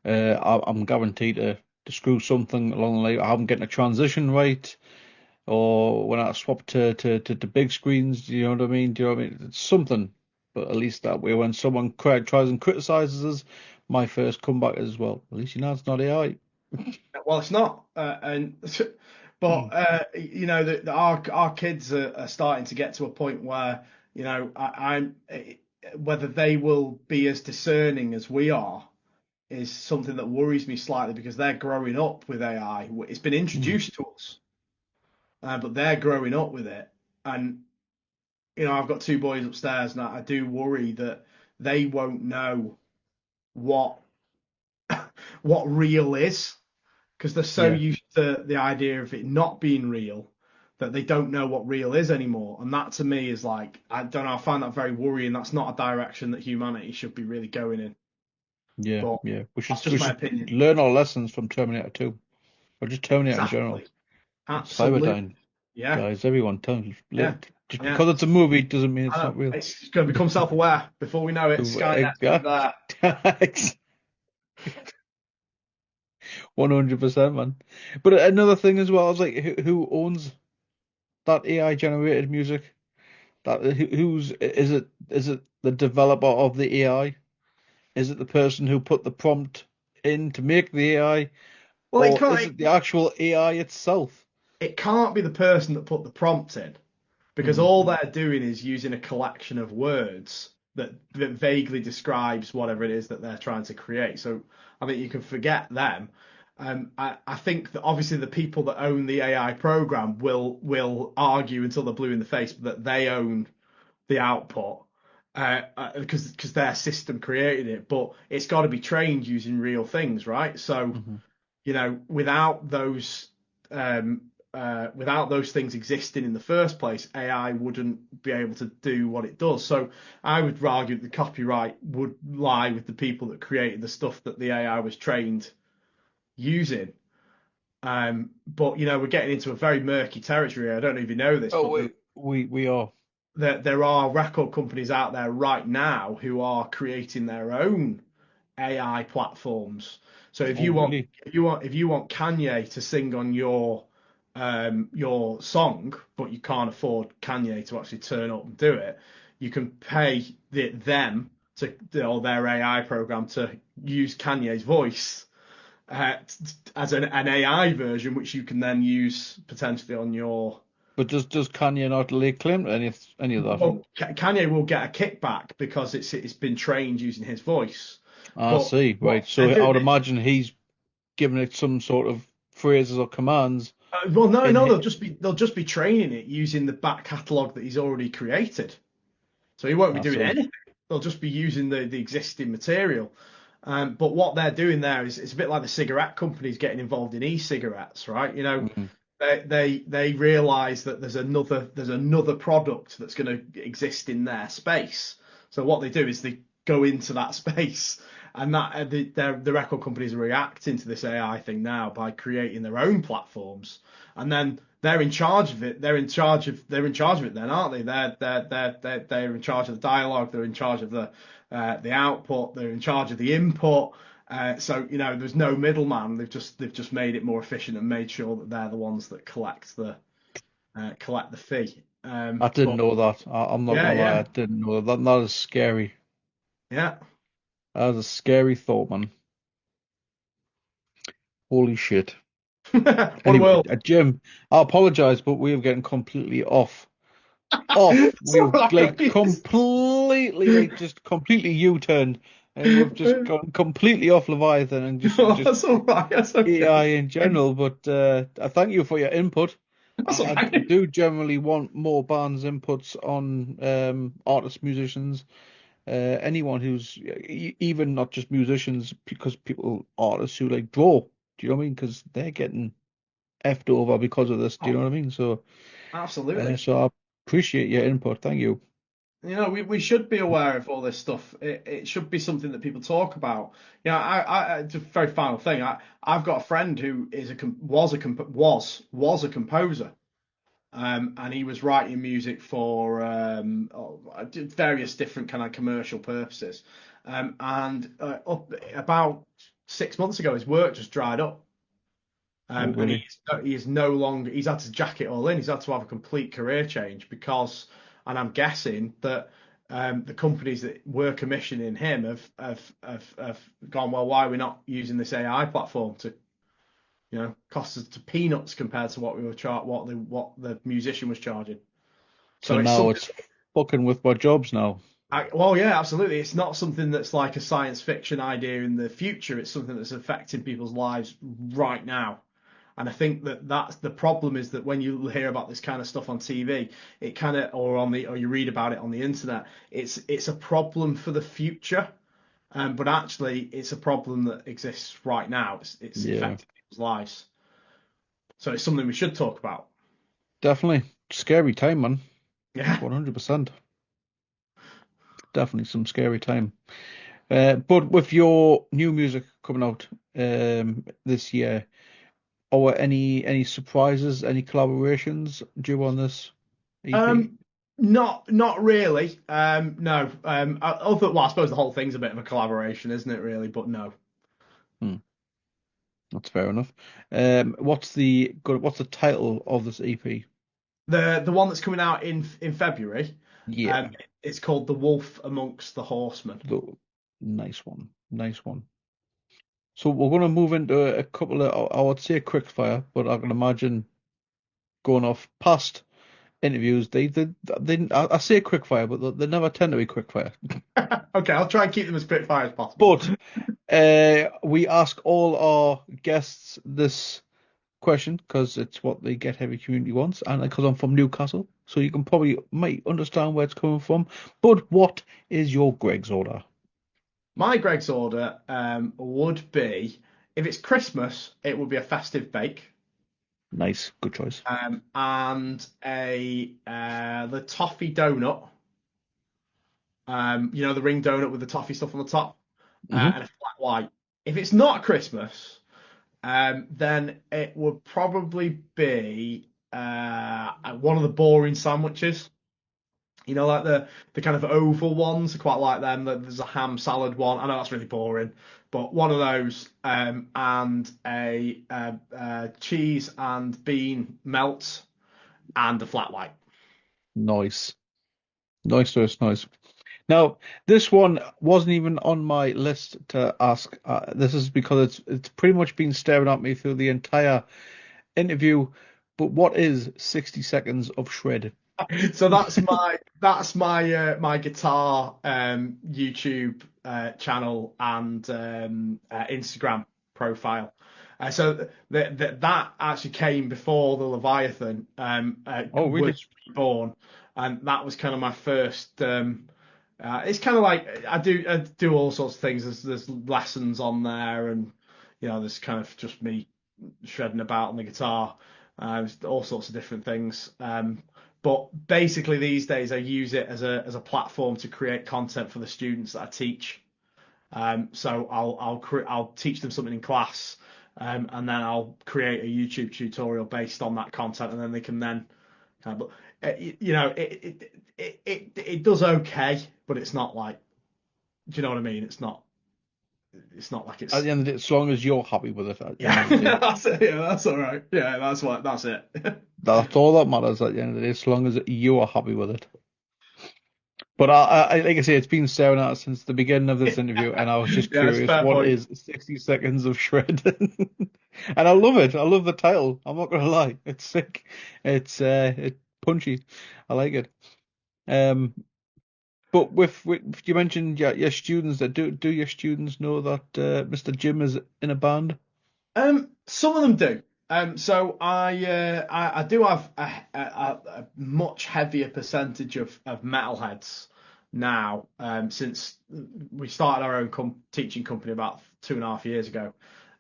I mean? I'm guaranteed to screw something along the line. I haven't getting a transition right, or when I swap to big screens. Do you know what I mean? Do you know what I mean? It's something, but at least that way, when someone tries and criticizes us, my first comeback is, well, at least you know it's not AI. Well, it's not, but Mm. our kids are starting to get to a point where I'm whether they will be as discerning as we are is something that worries me slightly because they're growing up with AI. It's been Mm. introduced to us, but they're growing up with it, and I've got two boys upstairs, and I do worry that they won't know what what real is because they're so Yeah, used to the idea of it not being real that they don't know what real is anymore. And that to me is like, I don't know, I find that very worrying. That's not a direction that humanity should be really going in. yeah, But yeah. We that's should just we my should opinion. learn our lessons from Terminator 2, or just Terminator in general. Exactly. Absolutely. Cyberdyne, Yeah. guys, everyone, tell me, Yeah. just Yeah. because it's a movie doesn't mean I it's know. not real. It's going to become self-aware before we know it. Skynet's going to Yeah, be there. 100%, man. But another thing as well, I was like, who owns that AI generated music? Who's is it? Is it the developer of the AI? Is it the person who put the prompt in to make the AI, Well, or is it the actual AI itself? it can't be the person that put the prompt in, because Mm, all they're doing is using a collection of words that vaguely describes whatever it is that they're trying to create. So I think you can forget them. I think that obviously the people that own the AI program will argue until they're blue in the face that they own the output because their system created it. But it's got to be trained using real things, right? So hmm um, without those things existing in the first place, AI wouldn't be able to do what it does. So I would argue that the copyright would lie with the people that created the stuff that the AI was trained using. But we're getting into a very murky territory. I don't know if you know this, Oh, but we are. there are record companies out there right now who are creating their own AI platforms. So Oh, really? if you want Kanye to sing on your song, but you can't afford Kanye to actually turn up and do it, you can pay them to or their AI program to use Kanye's voice as an AI version, which you can then use potentially on your. But does Kanye not lay claim to any of that? Well, Kanye will get a kickback because it's been trained using his voice. I But see. what Right. they're So I doing, would imagine he's giving it some sort of phrases or commands well, no, in. they'll just be training it using the back catalogue that he's already created. So he won't be I doing see. anything. They'll just be using the existing material. But what they're doing there is it's a bit like the cigarette companies getting involved in e-cigarettes, right? Mm, They realize that there's another product that's going to exist in their space. So what they do is they go into that space, and the record companies are reacting to this AI thing now by creating their own platforms, and then they're in charge of it. They're in charge of it then, aren't they? They're in charge of the dialogue. They're in charge of the output. They're in charge of the input. So there's no middleman. They've just made it more efficient and made sure that they're the ones that collect the fee. I didn't But know that. I'm not yeah, gonna lie. I yeah, didn't know that. That is scary. yeah. That is a scary thought, man. Holy shit. What a Anyway, world. Jim, I apologize, but we are getting completely off. It's all We've like right. completely, like just completely U-turned, and we've just gone completely off Leviathan and just No, just that's all right. That's okay. AI in general. But I thank you for your input. That's all I right. do generally want more bands' inputs on artists, musicians, anyone who's even not just musicians, because artists who like draw. Do you know what I mean? Because they're getting effed over because of this. Do you know Oh, what I mean? So, absolutely. so I appreciate your input. Thank you. We should be aware of all this stuff. It should be something that people talk about. It's a very final thing. I've got a friend who is was a composer, And he was writing music for various different kind of commercial purposes. And up about 6 months ago, his work just dried up. Oh, And really? he is no longer, he's had to jack it all in. He's had to have a complete career change because, and I'm guessing that the companies that were commissioning him have gone, well, why are we not using this AI platform to, cost us to peanuts compared to what we were what the musician was charging. So So it's now something. it's fucking with my jobs now. Well, yeah, absolutely. It's not something that's like a science fiction idea in the future. It's something that's affecting people's lives right now. And I think that that's the problem, is that when you hear about this kind of stuff on TV, it kind of, or you read about it on the internet, it's a problem for the future. But actually, it's a problem that exists right now. It's Yeah, affecting people's lives. So it's something we should talk about. definitely. Scary time, man. Yeah. 100%. Definitely some scary time. But with your new music coming out this year, are any surprises, any collaborations due on this EP? Um, not really. No. Well, I suppose the whole thing's a bit of a collaboration, isn't it? Really, but no. Hmm, that's fair enough. What's the title of this EP? The one that's coming out in February, Yeah, it's called The Wolf Amongst the Horsemen. the nice one, nice one. So we're going to move into a couple of, I would say quick fire, but I can imagine going off past interviews. I say quick fire, but they never tend to be quick fire. Okay, I'll try and keep them as quick fire as possible. But we ask all our guests this question because it's what the Get Heavy community wants, and because I'm from Newcastle, so you can probably might understand where it's coming from. But what is your Greg's order? My Greg's order would be, if it's Christmas, it would be a festive bake, Nice, good choice. and a the toffee donut. The ring donut with the toffee stuff on the top, Hmm. and a flat white. If it's not Christmas, then it would probably be one of the boring sandwiches. Like the kind of oval ones. I quite like them. There's a ham salad one. I know that's really boring, but one of those, and a cheese and bean melt, and a flat white. Nice, nice, nice, nice. Now, this one wasn't even on my list to ask. This is because it's pretty much been staring at me through the entire interview. But what is 60 seconds of shred? So that's my guitar YouTube channel and Instagram profile. That actually came before the Leviathan Oh, really? was reborn, and that was kind of my first. It's kind of like I do all sorts of things. There's lessons on there, and there's kind of just me shredding about on the guitar, all sorts of different things. But basically, these days I use it as a platform to create content for the students that I teach. So I'll teach them something in class, and then I'll create a YouTube tutorial based on that content, and then they can then. But it does okay, but it's not like. Do you know what I mean? It's not. It's not like At it's. the end of the day, as long as you're happy with it, at the end Yeah, of the day, that's it. Yeah, that's all right. Yeah, that's it. that's all that matters at the end of the day, as long as you are happy with it. But like I say, it's been staring at us since the beginning of this interview, and I was just Yeah, it's a curious, fair what point. is 60 seconds of shred? And I love it. I love the title. I'm not gonna lie. It's sick. It's punchy. I like it. Um, but with you mentioned your students that do your students know that Mr. Jim is in a band? Some of them do. So I do have a much heavier percentage of metalheads now, since we started our own teaching company about 2.5 years ago.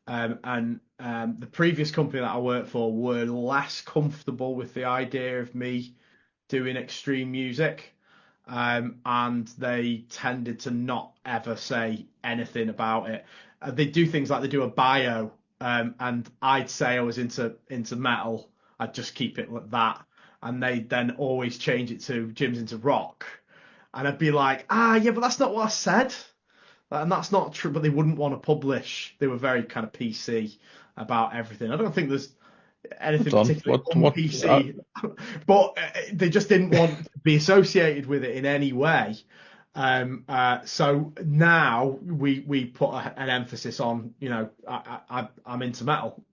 And the previous company that I worked for were less comfortable with the idea of me doing extreme music. And they tended to not ever say anything about it. They do things like they do a bio, and I'd say I was into metal. I'd just keep it like that. and they then always change it to Jim's into rock, and I'd be like, yeah, but that's not what I said, and that's not true. But they wouldn't want to publish. They were very kind of PC about everything. I don't think there's anything Hold on. particularly What, un-PC, but they just didn't want to be associated with it in any way. So now we put an emphasis on, I'm into metal.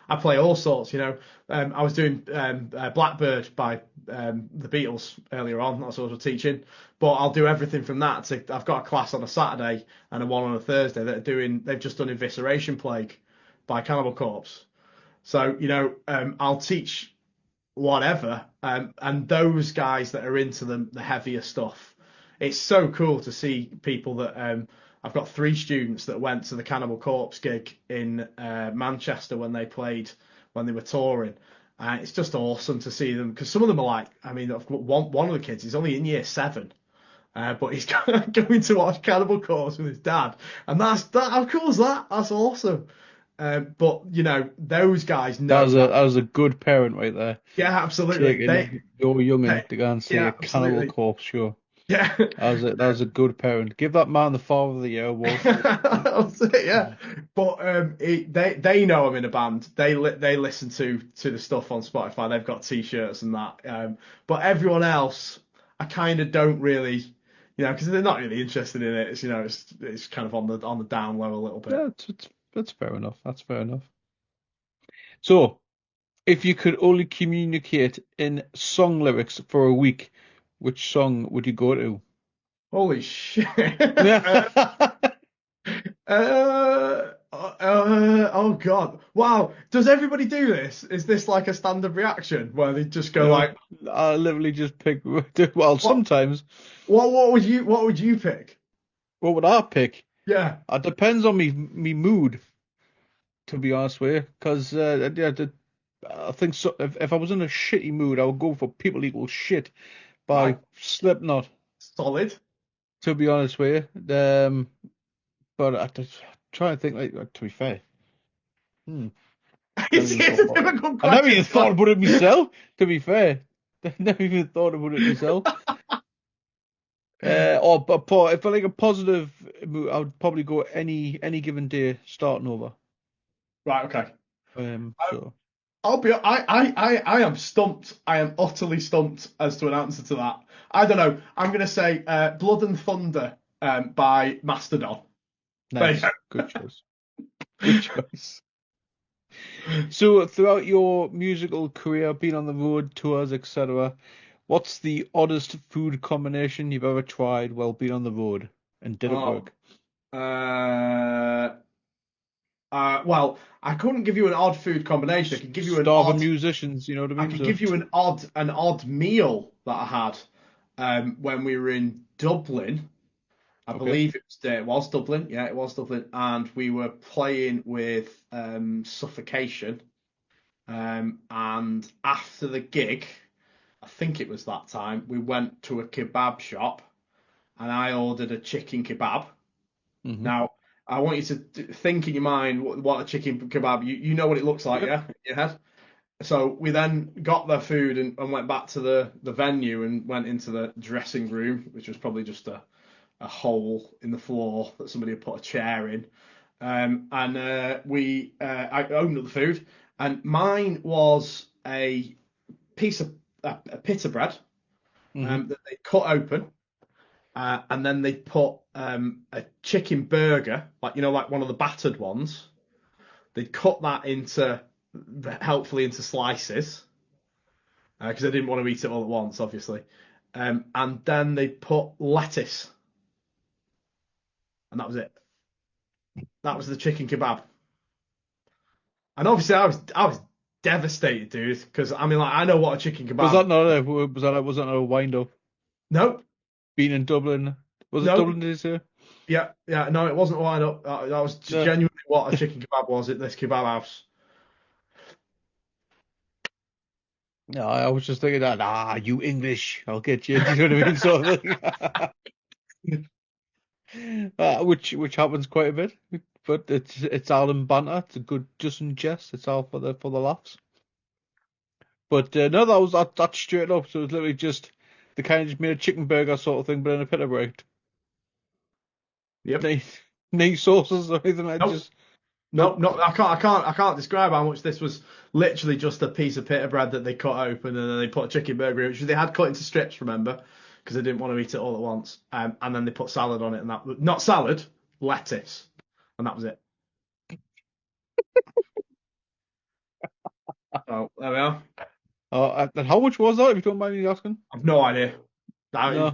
I play all sorts, I was doing Blackbird by the Beatles earlier on. That's what I was teaching. But I'll do everything from that to, I've got a class on a Saturday and a one on a Thursday that they've just done Evisceration Plague by Cannibal Corpse. So, I'll teach whatever. And those guys that are into the heavier stuff, it's so cool to see people that I've got 3 students that went to the Cannibal Corpse gig in Manchester when they were touring. It's just awesome to see them, because some of them are like, I mean, I've got one of the kids is only in year 7. But he's going to watch Cannibal Corpse with his dad, and that. How cool is that? That's awesome. But those guys know that was a good parent right there. Yeah, absolutely. Your youngin to go and see a Cannibal Corpse show. Yeah, that was a good parent. Give that man the Father of the Year award. Yeah. But they know I'm in a band. They listen to the stuff on Spotify. They've got T-shirts and that. But everyone else, I kind of don't really, because they're not really interested in it. It's kind of on the down low a little bit. Yeah, that's fair enough. That's fair enough. So, if you could only communicate in song lyrics for a week, which song would you go to? Holy shit. Oh God. Wow. Does everybody do this? Is this like a standard reaction where they just go like, I literally just pick, well, sometimes. What would you pick? What would I pick? Yeah. It depends on me mood, to be honest with you, because I think so, if I was in a shitty mood, I would go for People Equal Shit by Slipknot. Solid. To be honest with you, but I try to think, like, to be fair. It's a difficult question. I never even thought about it myself. To be fair, I never even thought about it myself. Or if I like a positive mood, I would probably go any given day starting over. Right. Okay. So. I am stumped. I am utterly stumped as to an answer to that. I don't know. I'm going to say Blood and Thunder by Mastodon. Nice. Good choice. Good choice. So, throughout your musical career, being on the road, tours, etc., what's the oddest food combination you've ever tried while being on the road, and did it work? Well, I couldn't give you an odd food combination. I could give you an Starving odd musicians, you know what I mean? I could give you an odd meal that I had when we were in Dublin. I believe it was Dublin. Yeah, it was Dublin, and we were playing with Suffocation. And after the gig, I think it was that time, we went to a kebab shop, and I ordered a chicken kebab. Mm-hmm. Now, I want you to think in your mind what a chicken kebab. You know what it looks like, yeah? In your head. So we then got their food and went back to the venue and went into the dressing room, which was probably just a hole in the floor that somebody had put a chair in. I opened up the food, and mine was a piece of a pita bread that they cut open, and then they put a chicken burger, like one of the battered ones. They'd cut that helpfully into slices, because I didn't want to eat it all at once, obviously. And then they put lettuce, and that was it. That was the chicken kebab. And obviously, I was devastated, dude, because I mean, like, I know what a chicken kebab. Was that not a wind up? Nope. Being in Dublin, was it Dublin? Did you say? Yeah. No, it wasn't a wind up. That was genuinely what a chicken kebab was at this kebab house. No, I was just thinking that, you English, I'll get you. Do you know what I mean? Sort of thing. Which happens quite a bit, but it's all in banter. It's a good just in jest. It's all for the laughs. But no, that's straight up. So it's literally just they kind of just made a chicken burger sort of thing, but in a pita bread. Yep. No sauces or anything. Like Nope. just Nope. No, I can't describe how much this was. Literally just a piece of pita bread that they cut open and then they put a chicken burger in, which they had cut into strips, remember? Because they didn't want to eat it all at once. And then they put salad on it, and that not salad, lettuce, and that was it. Oh, there we are. and how much was that? If you don't mind me asking. I've no idea. No.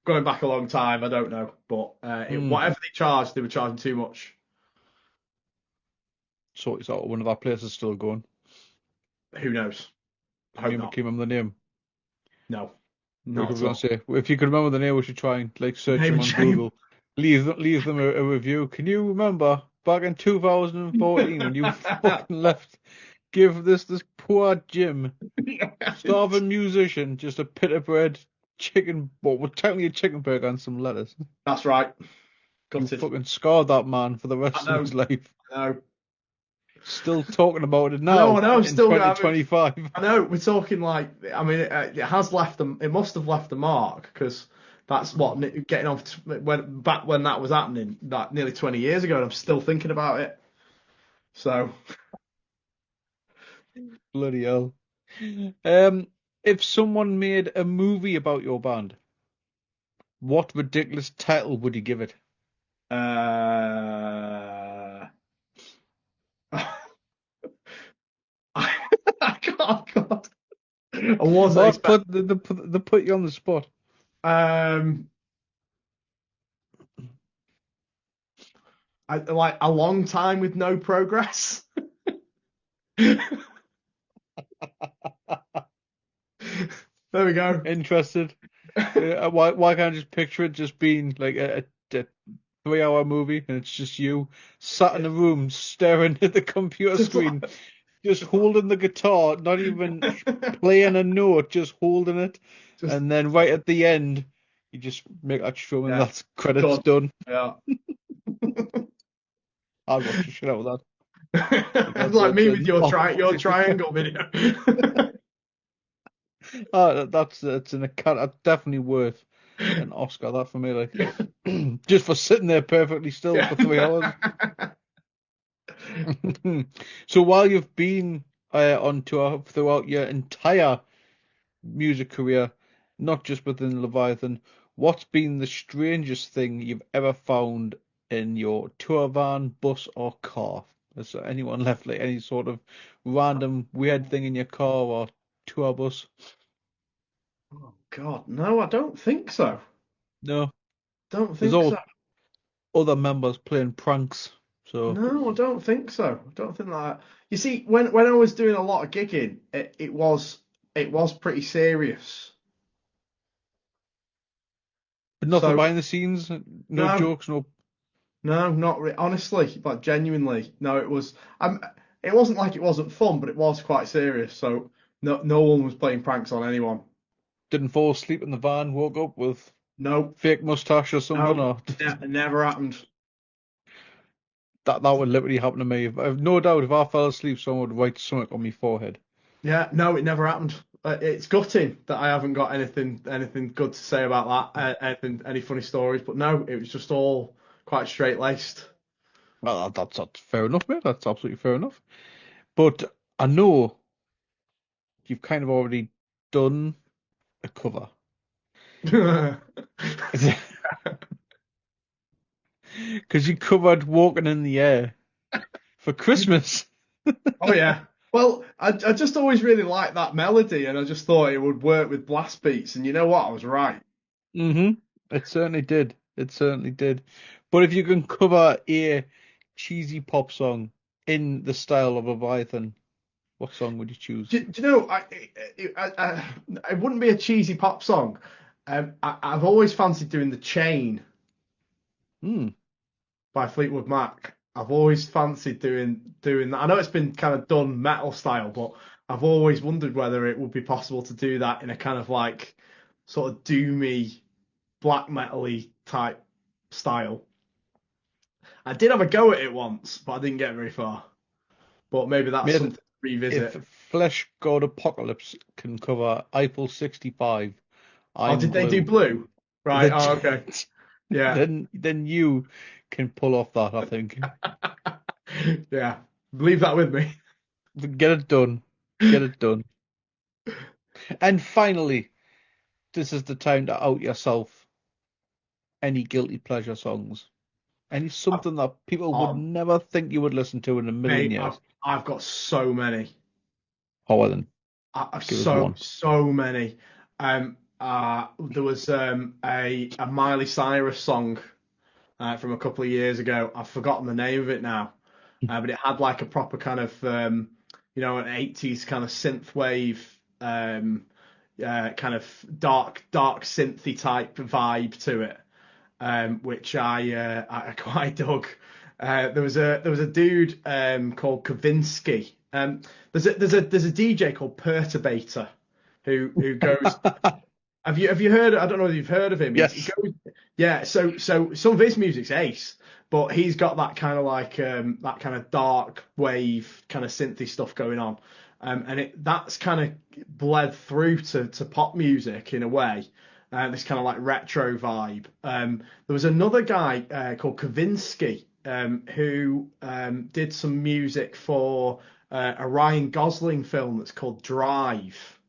Going back a long time, I don't know. But Hmm. whatever they charged, they were charging too much. So it's out one of our places still going. Who knows? I hope not. Can you remember the name? No, I not was at gonna all. say, if you could remember the name, we should try and like search Name them and on shame. Google. Leave them a review. Can you remember back in 2014 when you fucking left? Give this poor Jim, starving musician, just a pita bread, chicken, well, technically a chicken burger and some lettuce. That's right. You Gutted. fucking scarred that man for the I rest of know. his life. I know. Still talking about it I know. I now know. I'm in still. I mean, 2025. I know. We're talking like. I mean, it has left them. It must have left a mark because that's what getting off when that was happening, that nearly 20 years ago, and I'm still thinking about it. So. Bloody hell. Um, if someone made a movie about your band, what ridiculous title would you give it? Uh, I can't. God. I wasn't Or expecting. they put you on the spot. Um, like a long time with no progress. There we go. Interested? Why can't I just picture it just being like a 3 hour movie and it's just you sat in a room staring at the computer Just screen, like, just holding the guitar, not even playing a note, just holding it, just and then right at the end, you just make that strum and yeah, that's credits done. done. Yeah. I'd watch the shit out of that. It's That's like me with an your triangle video. that's definitely worth an Oscar. That for me, like just for sitting there perfectly still Yeah. for 3 hours. So while you've been on tour throughout your entire music career, not just within Leviathan, what's been the strangest thing you've ever found in your tour van, bus, or car? Has anyone left like any sort of random weird thing in your car or tour bus? Oh God, no, I don't think so. No, Don't there's think so. all other members playing pranks, so No, I don't think so. I don't think that. You see, when I was doing a lot of gigging, it was pretty serious. but nothing So behind the scenes, no no, jokes, no. no, not honestly, like genuinely. No, it wasn't like it wasn't fun, but it was quite serious. So no one was playing pranks on anyone. Didn't fall asleep in the van, woke up with No, fake mustache or something, no, or never happened. that would literally happen to me. I've no doubt if I fell asleep, someone would write something on my forehead. Yeah, no, it never happened. It's gutting that I haven't got anything good to say about that. Any funny stories? But no, it was just all quite straight laced. Well, that's fair enough, mate. That's absolutely fair enough. But I know you've kind of already done a cover because you covered "Walking in the Air" for Christmas. Oh yeah. Well, I just always really liked that melody, and I just thought it would work with blast beats. And you know what? I was right. It certainly did. It certainly did. But if you can cover a cheesy pop song in the style of Leviathan, what song would you choose? Do you know? It wouldn't be a cheesy pop song. I've always fancied doing the Chain Hmm. by Fleetwood Mac. I've always fancied doing that. I know it's been kind of done metal style, but I've always wondered whether it would be possible to do that in a kind of like sort of doomy black metal-y type style. I did have a go at it once, but I didn't get very far. But maybe that's Mate, something revisit. if Flesh God Apocalypse can cover April 65, Oh, I'm did they do Glue, Blue? Right. then Oh, okay. Yeah. then you can pull off that, I think. Yeah. Leave that with me. Get it done. Get it done. And finally, this is the time to out yourself. Any guilty pleasure songs. Any something that people would Oh, never think you would listen to in a million mate, years. I've got so many. Oh, well then, I, give us so one. so many. There was a Miley Cyrus song from a couple of years ago. I've forgotten the name of it now, but it had like a proper kind of an 80s kind of synth wave, kind of dark synthy type vibe to it, which I quite dug. There was a dude called Kavinsky. There's a DJ called Perturbator who goes. Have you heard? I don't know if you've heard of him. He Yes. goes, yeah. So some of his music's ace, but he's got that kind of like that kind of dark wave kind of synthy stuff going on, and that's kind of bled through to pop music in a way. This kind of like retro vibe. There was another guy called Kavinsky who did some music for a Ryan Gosling film that's called Drive.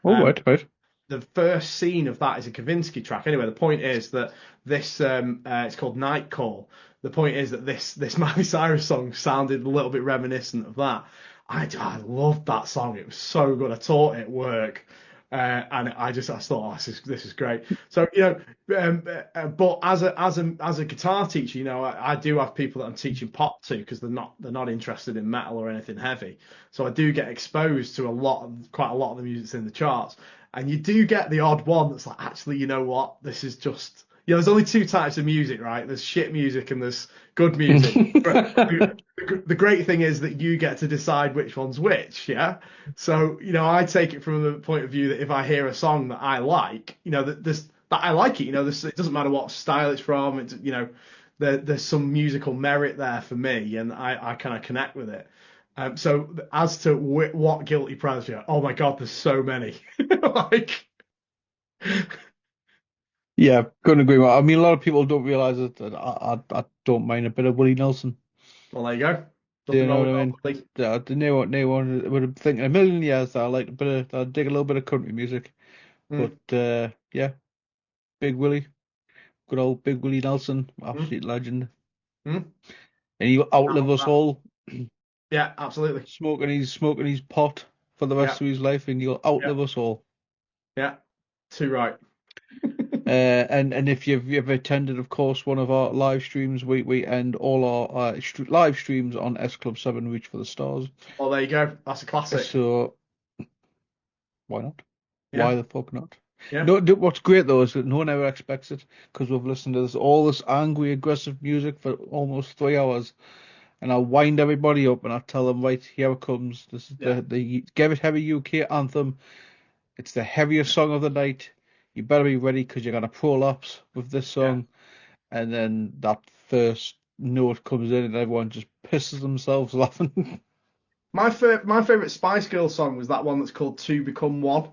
Oh, Um, right. the first scene of that is a Kavinsky track. Anyway, the point is that this it's called Night Call. The point is that this Miley Cyrus song sounded a little bit reminiscent of that. I loved that song. It was so good. I taught it at work, and I thought, oh, this is great. So but as a guitar teacher, I do have people that I'm teaching pop to because they're not interested in metal or anything heavy. So I do get exposed to quite a lot of the music's in the charts. And you do get the odd one that's like, actually, you know what? This is just, there's only two types of music, right? There's shit music and there's good music. But the great thing is that you get to decide which one's which, yeah? So, I take it from the point of view that if I hear a song that I like, that I like it, it doesn't matter what style it's from, there's some musical merit there for me and I kind of connect with it. So as to what guilty pleasure, oh my God, there's so many. Like, Yeah, couldn't agree more. I mean, a lot of people don't realize it. That I don't mind a bit of Willie Nelson. well, there you go. Do you Nothing know wrong what with I that, mean? Willie. No one would have think in a million years that I like a bit of, I dig a little bit of country music. But Mm, yeah, Big Willie, good old Big Willie Nelson, mm, absolute legend. mm. And he Can't outlived hold us that. all, Yeah, absolutely. smoking his pot for the Yeah, rest of his life, and he'll yeah, outlive us all. yeah. Too right. And if you've ever attended, of course, one of our live streams, we end all our live streams on S Club 7 Reach for the Stars. Well, there you go. That's a classic. So why not? Yeah, Why the fuck not? yeah, No, what's great though is that no one ever expects it because we've listened to all this angry, aggressive music for almost 3 hours, and I wind everybody up and I tell them, right, here it comes. This is yeah, the Get It Heavy UK anthem. It's the heaviest song of the night. You better be ready because you're gonna prolapse with this yeah. song. And then that first note comes in and everyone just pisses themselves laughing. My favorite Spice Girls song was that one that's called Two Become One.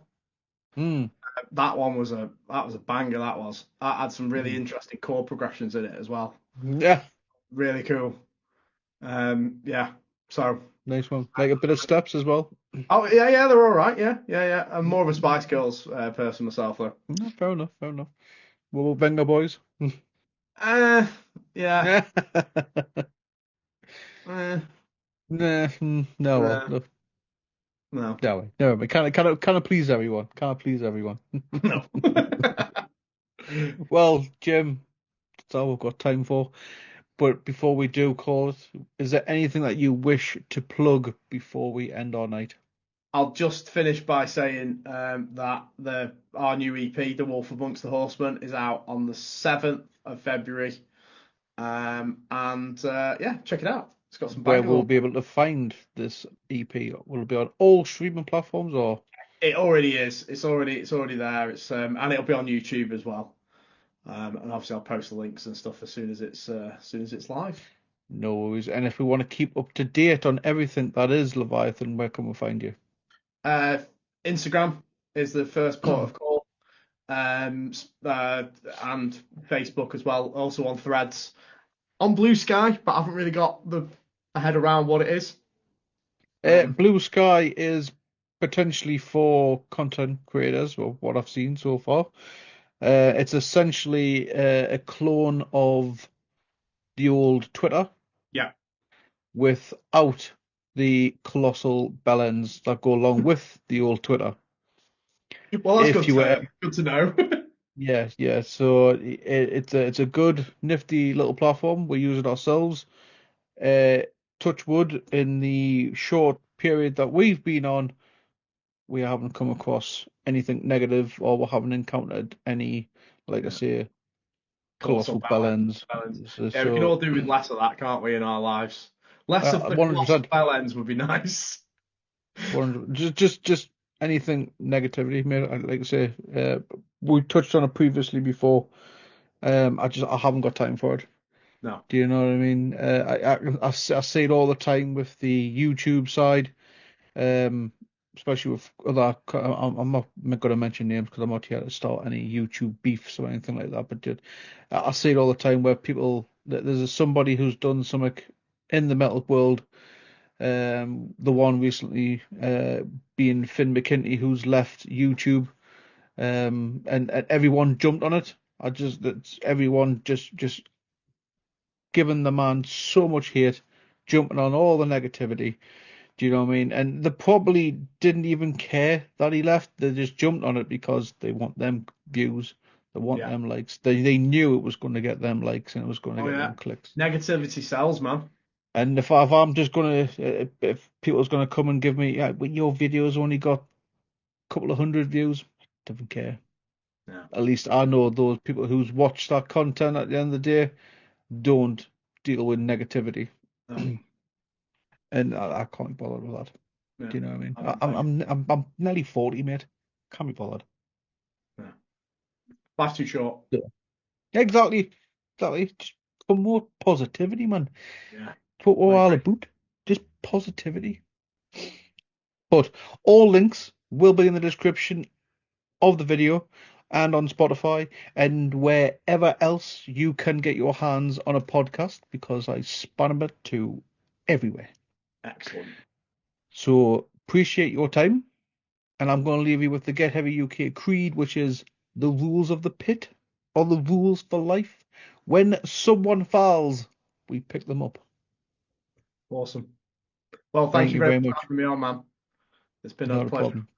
Hmm. That was a banger. That was. That had some really Hmm. interesting chord progressions in it as well. Yeah, Really cool. Yeah. So. nice one. Like a bit of steps as well. Oh yeah, yeah, they're all right. Yeah, yeah, yeah. I'm more of a Spice Girls person myself, though. No, fair enough, fair enough. What about Venga Boys? Uh, yeah. Yeah. Uh, Nah, no, well, uh, no, no, no, no, but kind of please everyone. Can't please everyone. no. Well, Jim, that's all we've got time for. But before we do call it, is there anything that you wish to plug before we end our night? I'll just finish by saying that our new EP, The Wolf Amongst the Horsemen, is out on the 7th of February. And yeah, check it out. It's got some Where bangers we'll on. be able to find this EP? Will it be on all streaming platforms or? It already is. It's already there. And it'll be on YouTube as well. And obviously I'll post the links and stuff as soon as it's live. No worries. And if we want to keep up to date on everything that is Leviathan, where can we find you? Instagram is the first port of call, and Facebook as well. Also on Threads, on Blue Sky, but I haven't really got the head around what it is. Blue Sky is potentially for content creators, or what I've seen so far. It's essentially a clone of the old Twitter Yeah. without the colossal bellends that go along with the old Twitter. Well, that's If you were, good to know. yeah. So it's a good nifty little platform. We use it ourselves. Touch wood, in the short period that we've been on, we haven't come across anything negative, or we haven't encountered any, like I say, Colossal colossal bellends. bellends. So, Yeah, we can all do with less of that, can't we, in our lives? Less of the colossal 100%. bellends would be nice. 100, just anything negativity, mate. Like I say, we touched on it previously before. I haven't got time for it. No. Do you know what I mean? I see it all the time with the YouTube side, especially with other. I'm not going to mention names because I'm not here to start any YouTube beefs or anything like that. But I see it all the time where there's somebody who's done something in the metal world. The one recently being Finn McKinney, who's left YouTube, and everyone jumped on it. Everyone just giving the man so much hate, jumping on all the negativity. Do you know what I mean? And they probably didn't even care that he left. They just jumped on it because they want them views. They want them likes. They knew it was going to get them likes and it was going to get them clicks. Negativity sells, man. And if I'm just gonna, if people's gonna come and give me, well, your videos only got a couple of hundred views, doesn't care. Yeah. At least I know those people who's watched that content at the end of the day don't deal with negativity. No. And I can't be bothered with that. Yeah. Do you know what I mean? I'm nearly 40, mate. Can't be bothered. Yeah. Life's too short. Yeah. Exactly. Just promote positivity, man. Yeah. Put all about. Just positivity. But all links will be in the description of the video and on Spotify and wherever else you can get your hands on a podcast, because I span it to everywhere. Excellent. So appreciate your time, and I'm going to leave you with the Get Heavy UK creed, which is the rules of the pit or the rules for life. When someone falls, we pick them up. Awesome. Well, thank you very much for having me on, man. It's been a Not a pleasure. problem.